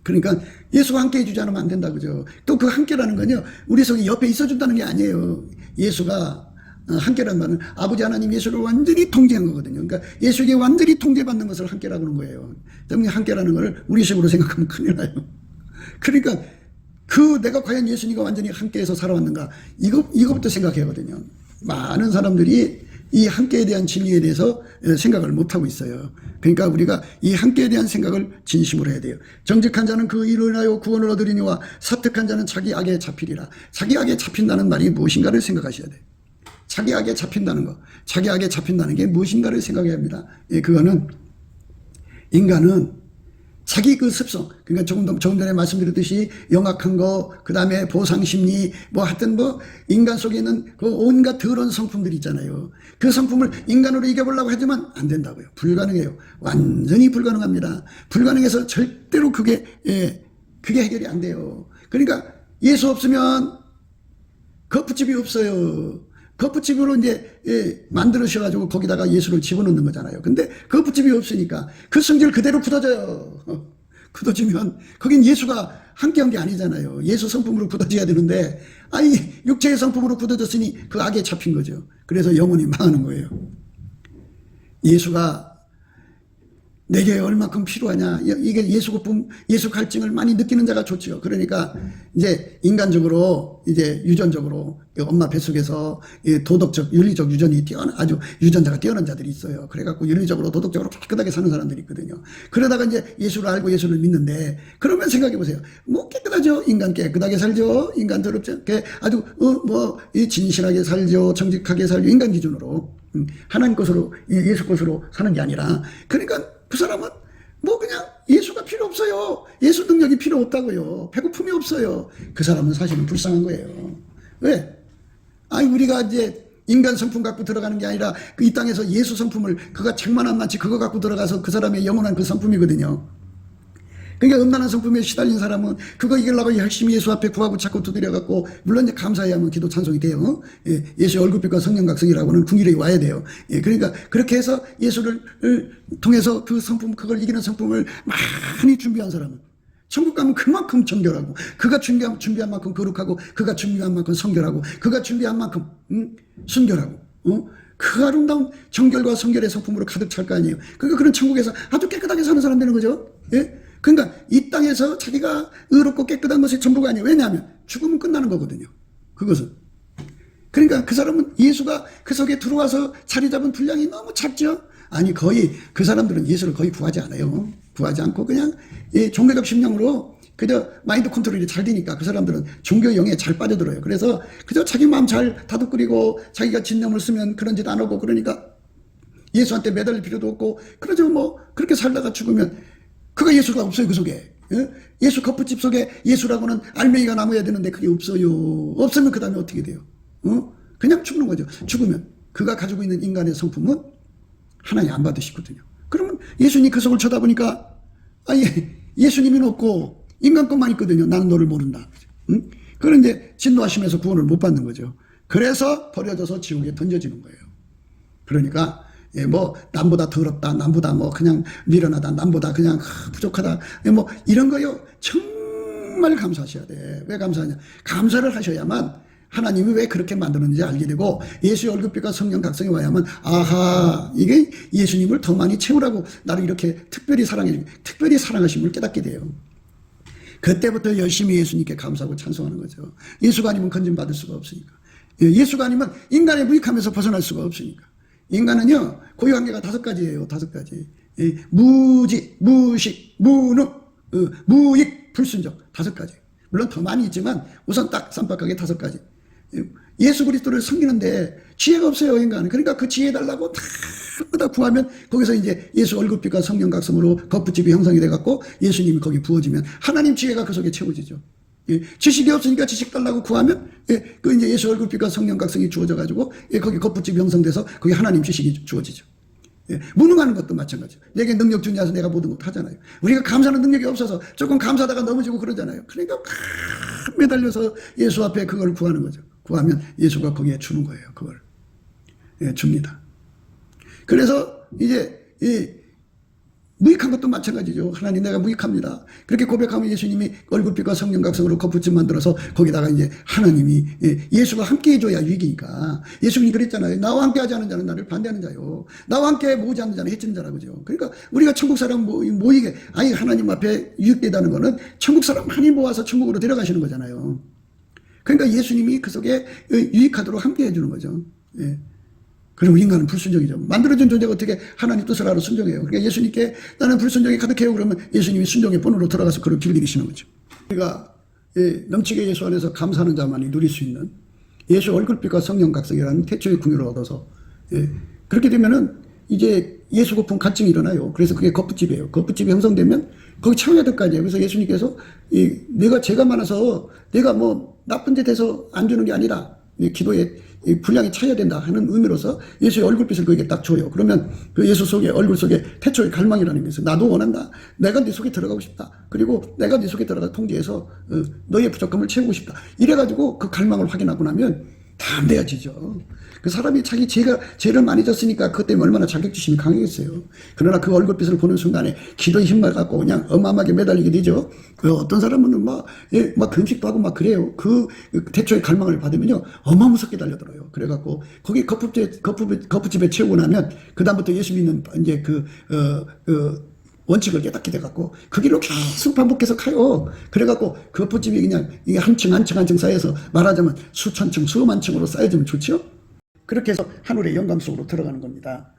그러니까 예수가 함께 해주지 않으면 안 된다, 그죠? 또 그 함께라는 건요, 우리 속에 옆에 있어준다는 게 아니에요. 예수가 함께라는 말은 아버지 하나님 예수를 완전히 통제한 거거든요. 그러니까 예수에게 완전히 통제받는 것을 함께라고 하는 거예요. 때문에 함께라는 걸 우리 식으로 생각하면 큰일 나요. 그러니까 내가 과연 예수님과 완전히 함께해서 살아왔는가, 이거부터 생각해야 하거든요. 많은 사람들이 이 함께에 대한 진리에 대해서 생각을 못하고 있어요. 그러니까 우리가 이 함께에 대한 생각을 진심으로 해야 돼요. 정직한 자는 그 일을 하여 구원을 얻으리니와 사특한 자는 자기 악에 잡히리라. 자기 악에 잡힌다는 말이 무엇인가를 생각하셔야 돼요. 자기 악에 잡힌다는 거, 자기 악에 잡힌다는 게 무엇인가를 생각해야 합니다. 예, 그거는 인간은 자기 그 습성, 그러니까 조금 전에 말씀드렸듯이 영악한 거, 그 다음에 보상심리, 뭐 하여튼 뭐 인간 속에 있는 그 온갖 더러운 성품들이 있잖아요. 그 성품을 인간으로 이겨보려고 하지만 안 된다고요. 불가능해요. 완전히 불가능합니다. 불가능해서 절대로 그게 해결이 안 돼요. 그러니까 예수 없으면 거푸집이 없어요. 거푸집으로 이제 만들으셔가지고 거기다가 예수를 집어넣는 거잖아요. 근데 거푸집이 없으니까 그 성질 그대로 굳어져요. 굳어지면 거긴 예수가 함께한 게 아니잖아요. 예수 성품으로 굳어져야 되는데 육체의 성품으로 굳어졌으니 그 악에 잡힌 거죠. 그래서 영혼이 망하는 거예요. 예수가 내게 얼마큼 필요하냐, 이게 예수 갈증을 많이 느끼는 자가 좋죠. 그러니까 이제 인간적으로, 이제 유전적으로 엄마 뱃속에서 도덕적, 윤리적 유전이 아주 유전자가 뛰어난 자들이 있어요. 그래갖고 윤리적으로 도덕적으로 깨끗하게 사는 사람들이 있거든요. 그러다가 이제 예수를 알고 예수를 믿는데, 그러면 생각해 보세요. 뭐 깨끗하죠. 인간 깨끗하게 살죠. 인간 더럽죠. 아주 진실하게 살죠. 정직하게 살죠. 인간 기준으로. 하나님 것으로, 예수 것으로 사는 게 아니라. 그러니까 그 사람은 뭐 그냥 예수가 필요 없어요. 예수 능력이 필요 없다고요. 배고픔이 없어요. 그 사람은 사실은 불쌍한 거예요. 왜? 우리가 이제 인간 성품 갖고 들어가는 게 아니라 이 땅에서 예수 성품을, 그가 장만한 마치 그거 갖고 들어가서 그 사람의 영원한 그 성품이거든요. 그러니까 음란한 성품에 시달린 사람은 그거 이기려고 열심히 예수 앞에 구하고 자꾸 두드려갖고, 물론 이제 감사해야만 기도 찬송이 돼요. 예, 예수의 얼굴빛과 성령각성이라고는 궁일이 와야 돼요. 예, 그러니까 그렇게 해서 예수를 통해서 그 성품, 그걸 이기는 성품을 많이 준비한 사람은 천국 가면 그만큼 정결하고, 그가 준비한 만큼 거룩하고, 그가 준비한 만큼 성결하고, 그가 준비한 만큼 순결하고, 그 아름다운 정결과 성결의 성품으로 가득 찰 거 아니에요. 그러니까 그런 천국에서 아주 깨끗하게 사는 사람 되는 거죠. 예? 그러니까 이 땅에서 자기가 의롭고 깨끗한 것이 전부가 아니에요. 왜냐하면 죽으면 끝나는 거거든요. 그것은. 그러니까 그 사람은 예수가 그 속에 들어와서 자리 잡은 분량이 너무 작죠. 아니, 거의 그 사람들은 예수를 거의 구하지 않아요. 구하지 않고 그냥 종교적 심령으로 그저 마인드 컨트롤이 잘 되니까 그 사람들은 종교 영에 잘 빠져들어요. 그래서 그저 자기 마음 잘 다독거리고 자기가 진념을 쓰면 그런 짓 안 하고, 그러니까 예수한테 매달릴 필요도 없고, 그러죠. 뭐 그렇게 살다가 죽으면 그가 예수가 없어요. 그 속에. 예수 거푸집 속에 예수라고는 알맹이가 남아야 되는데 그게 없어요. 없으면 그 다음에 어떻게 돼요? 그냥 죽는 거죠. 죽으면 그가 가지고 있는 인간의 성품은 하나님 안 받으시거든요. 그러면 예수님 그 속을 쳐다보니까 예수님이 없고 인간 것만 있거든요. 나는 너를 모른다. 그런 이제 진노하심에서 구원을 못 받는 거죠. 그래서 버려져서 지옥에 던져지는 거예요. 그러니까 뭐 남보다 더럽다, 남보다 뭐 그냥 미련하다, 남보다 그냥 부족하다, 뭐 이런 거요 정말 감사하셔야 돼. 왜 감사하냐? 감사를 하셔야만 하나님이 왜 그렇게 만드는지 알게 되고, 예수의 얼굴빛과 성령 각성이 와야만, 아하, 이게 예수님을 더 많이 채우라고 나를 이렇게 특별히 사랑하심을 깨닫게 돼요. 그때부터 열심히 예수님께 감사하고 찬송하는 거죠. 예수가 아니면 건진받을 수가 없으니까. 예수가 아니면 인간의 무익함에서 벗어날 수가 없으니까. 인간은요, 고유관계가 5가지예요. 5가지. 무지, 무식, 무능, 무익, 불순종. 5가지. 물론 더 많이 있지만 우선 딱 쌈박하게 5가지. 예수 그리스도를 섬기는데 지혜가 없어요, 인간은. 그러니까 그 지혜 달라고 다 구하면 거기서 이제 예수 얼굴빛과 성령 각성으로 거푸집이 형성이 돼갖고 예수님이 거기 부어지면 하나님 지혜가 그 속에 채워지죠. 지식이 없으니까 지식 달라고 구하면 그 이제 예수 얼굴빛과 성령 각성이 주어져가지고 거기 거푸집이 형성돼서 거기 하나님 지식이 주어지죠. 무능하는 것도 마찬가지죠. 내게 능력 주냐 해서 내가 모든 것 하잖아요. 우리가 감사하는 능력이 없어서 조금 감사하다가 넘어지고 그러잖아요. 그러니까 매달려서 예수 앞에 그걸 구하는 거죠. 구하면 예수가 거기에 주는 거예요. 그걸 줍니다. 그래서 이제 무익한 것도 마찬가지죠. 하나님 내가 무익합니다. 그렇게 고백하면 예수님이 얼굴빛과 성령 각성으로 거푸집 만들어서 거기다가 이제 하나님이 예수가 함께 해줘야 유익이니까. 예수님이 그랬잖아요. 나와 함께 하지 않은 자는 나를 반대하는 자요. 나와 함께 모으지 않는 자는 해치는 자라 그죠. 그러니까 우리가 천국 사람 모이게 하나님 앞에 유익되다는 거는 천국 사람 많이 모아서 천국으로 데려가시는 거잖아요. 그러니까 예수님이 그 속에 유익하도록 함께 해주는 거죠. 그리고 인간은 불순종이죠. 만들어진 존재가 어떻게 하나님 뜻을 알아 순종해요. 그러니까 예수님께 나는 불순종이 가득해요. 그러면 예수님이 순종의 본으로 들어가서 그를 길들이시는 거죠. 우리가 넘치게 예수 안에서 감사하는 자만이 누릴 수 있는 예수 얼굴빛과 성령 각성이라는 태초의 궁유를 얻어서 그렇게 되면은 이제 예수 고품 갈증이 일어나요. 그래서 그게 거푸집이에요. 거푸집이 형성되면 거기 채워야 될 거 아니에요. 그래서 예수님께서 내가 죄가 많아서 내가 뭐 나쁜 짓 해서 안 주는 게 아니라 기도에 분량이 차야 된다 하는 의미로서 예수의 얼굴빛을 그에게 딱 줘요. 그러면 그 예수 속에 얼굴 속에 태초의 갈망이라는 게 있어요. 나도 원한다. 내가 네 속에 들어가고 싶다. 그리고 내가 네 속에 들어가 통제해서 너의 부족함을 채우고 싶다. 이래가지고 그 갈망을 확인하고 나면 담대해지죠. 그 사람이 자기 죄를 많이 졌으니까 그것 때문에 얼마나 자격지심이 강했어요. 그러나 그 얼굴빛을 보는 순간에 기도의 힘을 갖고 그냥 어마어마하게 매달리게 되죠. 그 어떤 사람은 막 금식도 하고 막 그래요. 그 태초의 갈망을 받으면요. 어마무섭게 달려들어요. 그래갖고 거기 거푸집에 채우고 나면 그다음부터 예수 믿는 이제 원칙을 깨닫게 돼갖고 그 길로 계속 반복해서 가요. 그래갖고 그 거푸집이 그냥 이게 한 층 쌓여서 말하자면 수천 층, 수만 층으로 쌓여지면 좋죠. 그렇게 해서 하늘의 영광 속으로 들어가는 겁니다.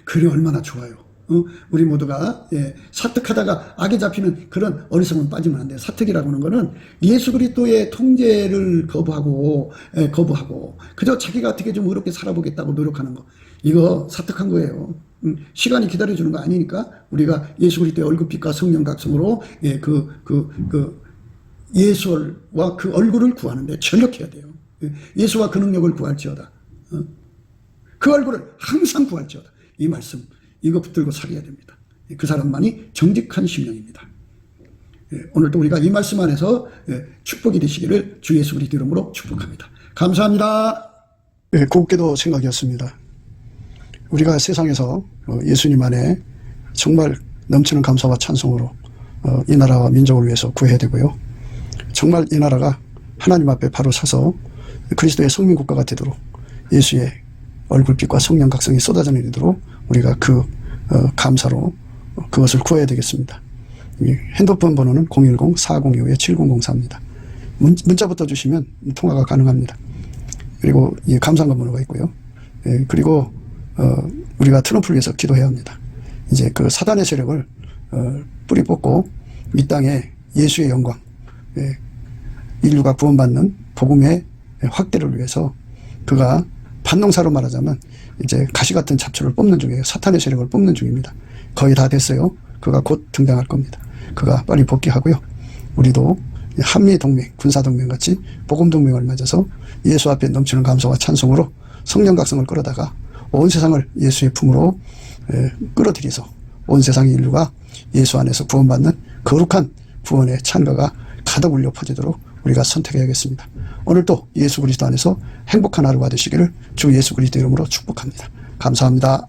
그리 얼마나 좋아요. 우리 모두가 사특하다가 악에 잡히는 그런 어리석음은 빠지면 안 돼요. 사특이라고 하는 거는 예수 그리스도의 통제를 거부하고 그저 자기가 어떻게 좀 의롭게 살아보겠다고 노력하는 거, 이거 사특한 거예요. 시간이 기다려주는 거 아니니까 우리가 예수 그리스도의 얼굴빛과 성령 각성으로 예수와 그 얼굴을 구하는데 전력해야 돼요. 예수와 그 능력을 구할지어다. 그 얼굴을 항상 구할지어다. 이 말씀 이거 붙들고 살아야 됩니다. 그 사람만이 정직한 심령입니다. 오늘도 우리가 이 말씀 안에서 축복이 되시기를 주 예수 그리스도 이름으로 축복합니다. 감사합니다. 곱게도 생각이었습니다. 우리가 세상에서 예수님 안에 정말 넘치는 감사와 찬송으로 이 나라와 민족을 위해서 구해야 되고요. 정말 이 나라가 하나님 앞에 바로 서서 그리스도의 성민국가가 되도록 예수의 얼굴빛과 성령 각성이 쏟아져 내리도록 우리가 그 감사로 그것을 구해야 되겠습니다. 핸드폰 번호는 010-4025-7004입니다. 문자부터 주시면 통화가 가능합니다. 그리고 감사한 번호가 있고요. 그리고 우리가 트럼프를 위해서 기도해야 합니다. 이제 그 사단의 세력을 뿌리 뽑고 이 땅에 예수의 영광, 인류가 구원받는 복음의 확대를 위해서 그가 반농사로 말하자면 이제 가시 같은 잡초를 뽑는 중이에요. 사탄의 세력을 뽑는 중입니다. 거의 다 됐어요. 그가 곧 등장할 겁니다. 그가 빨리 복귀하고요. 우리도 한미동맹, 군사동맹 같이 복음동맹을 맺어서 예수 앞에 넘치는 감사와 찬송으로 성령 각성을 끌어다가 온 세상을 예수의 품으로 끌어들여서 온 세상의 인류가 예수 안에서 구원받는 거룩한 구원의 찬가가 가득 울려 퍼지도록 우리가 선택해야겠습니다. 오늘도 예수 그리스도 안에서 행복한 하루가 되시기를 주 예수 그리스도 이름으로 축복합니다. 감사합니다.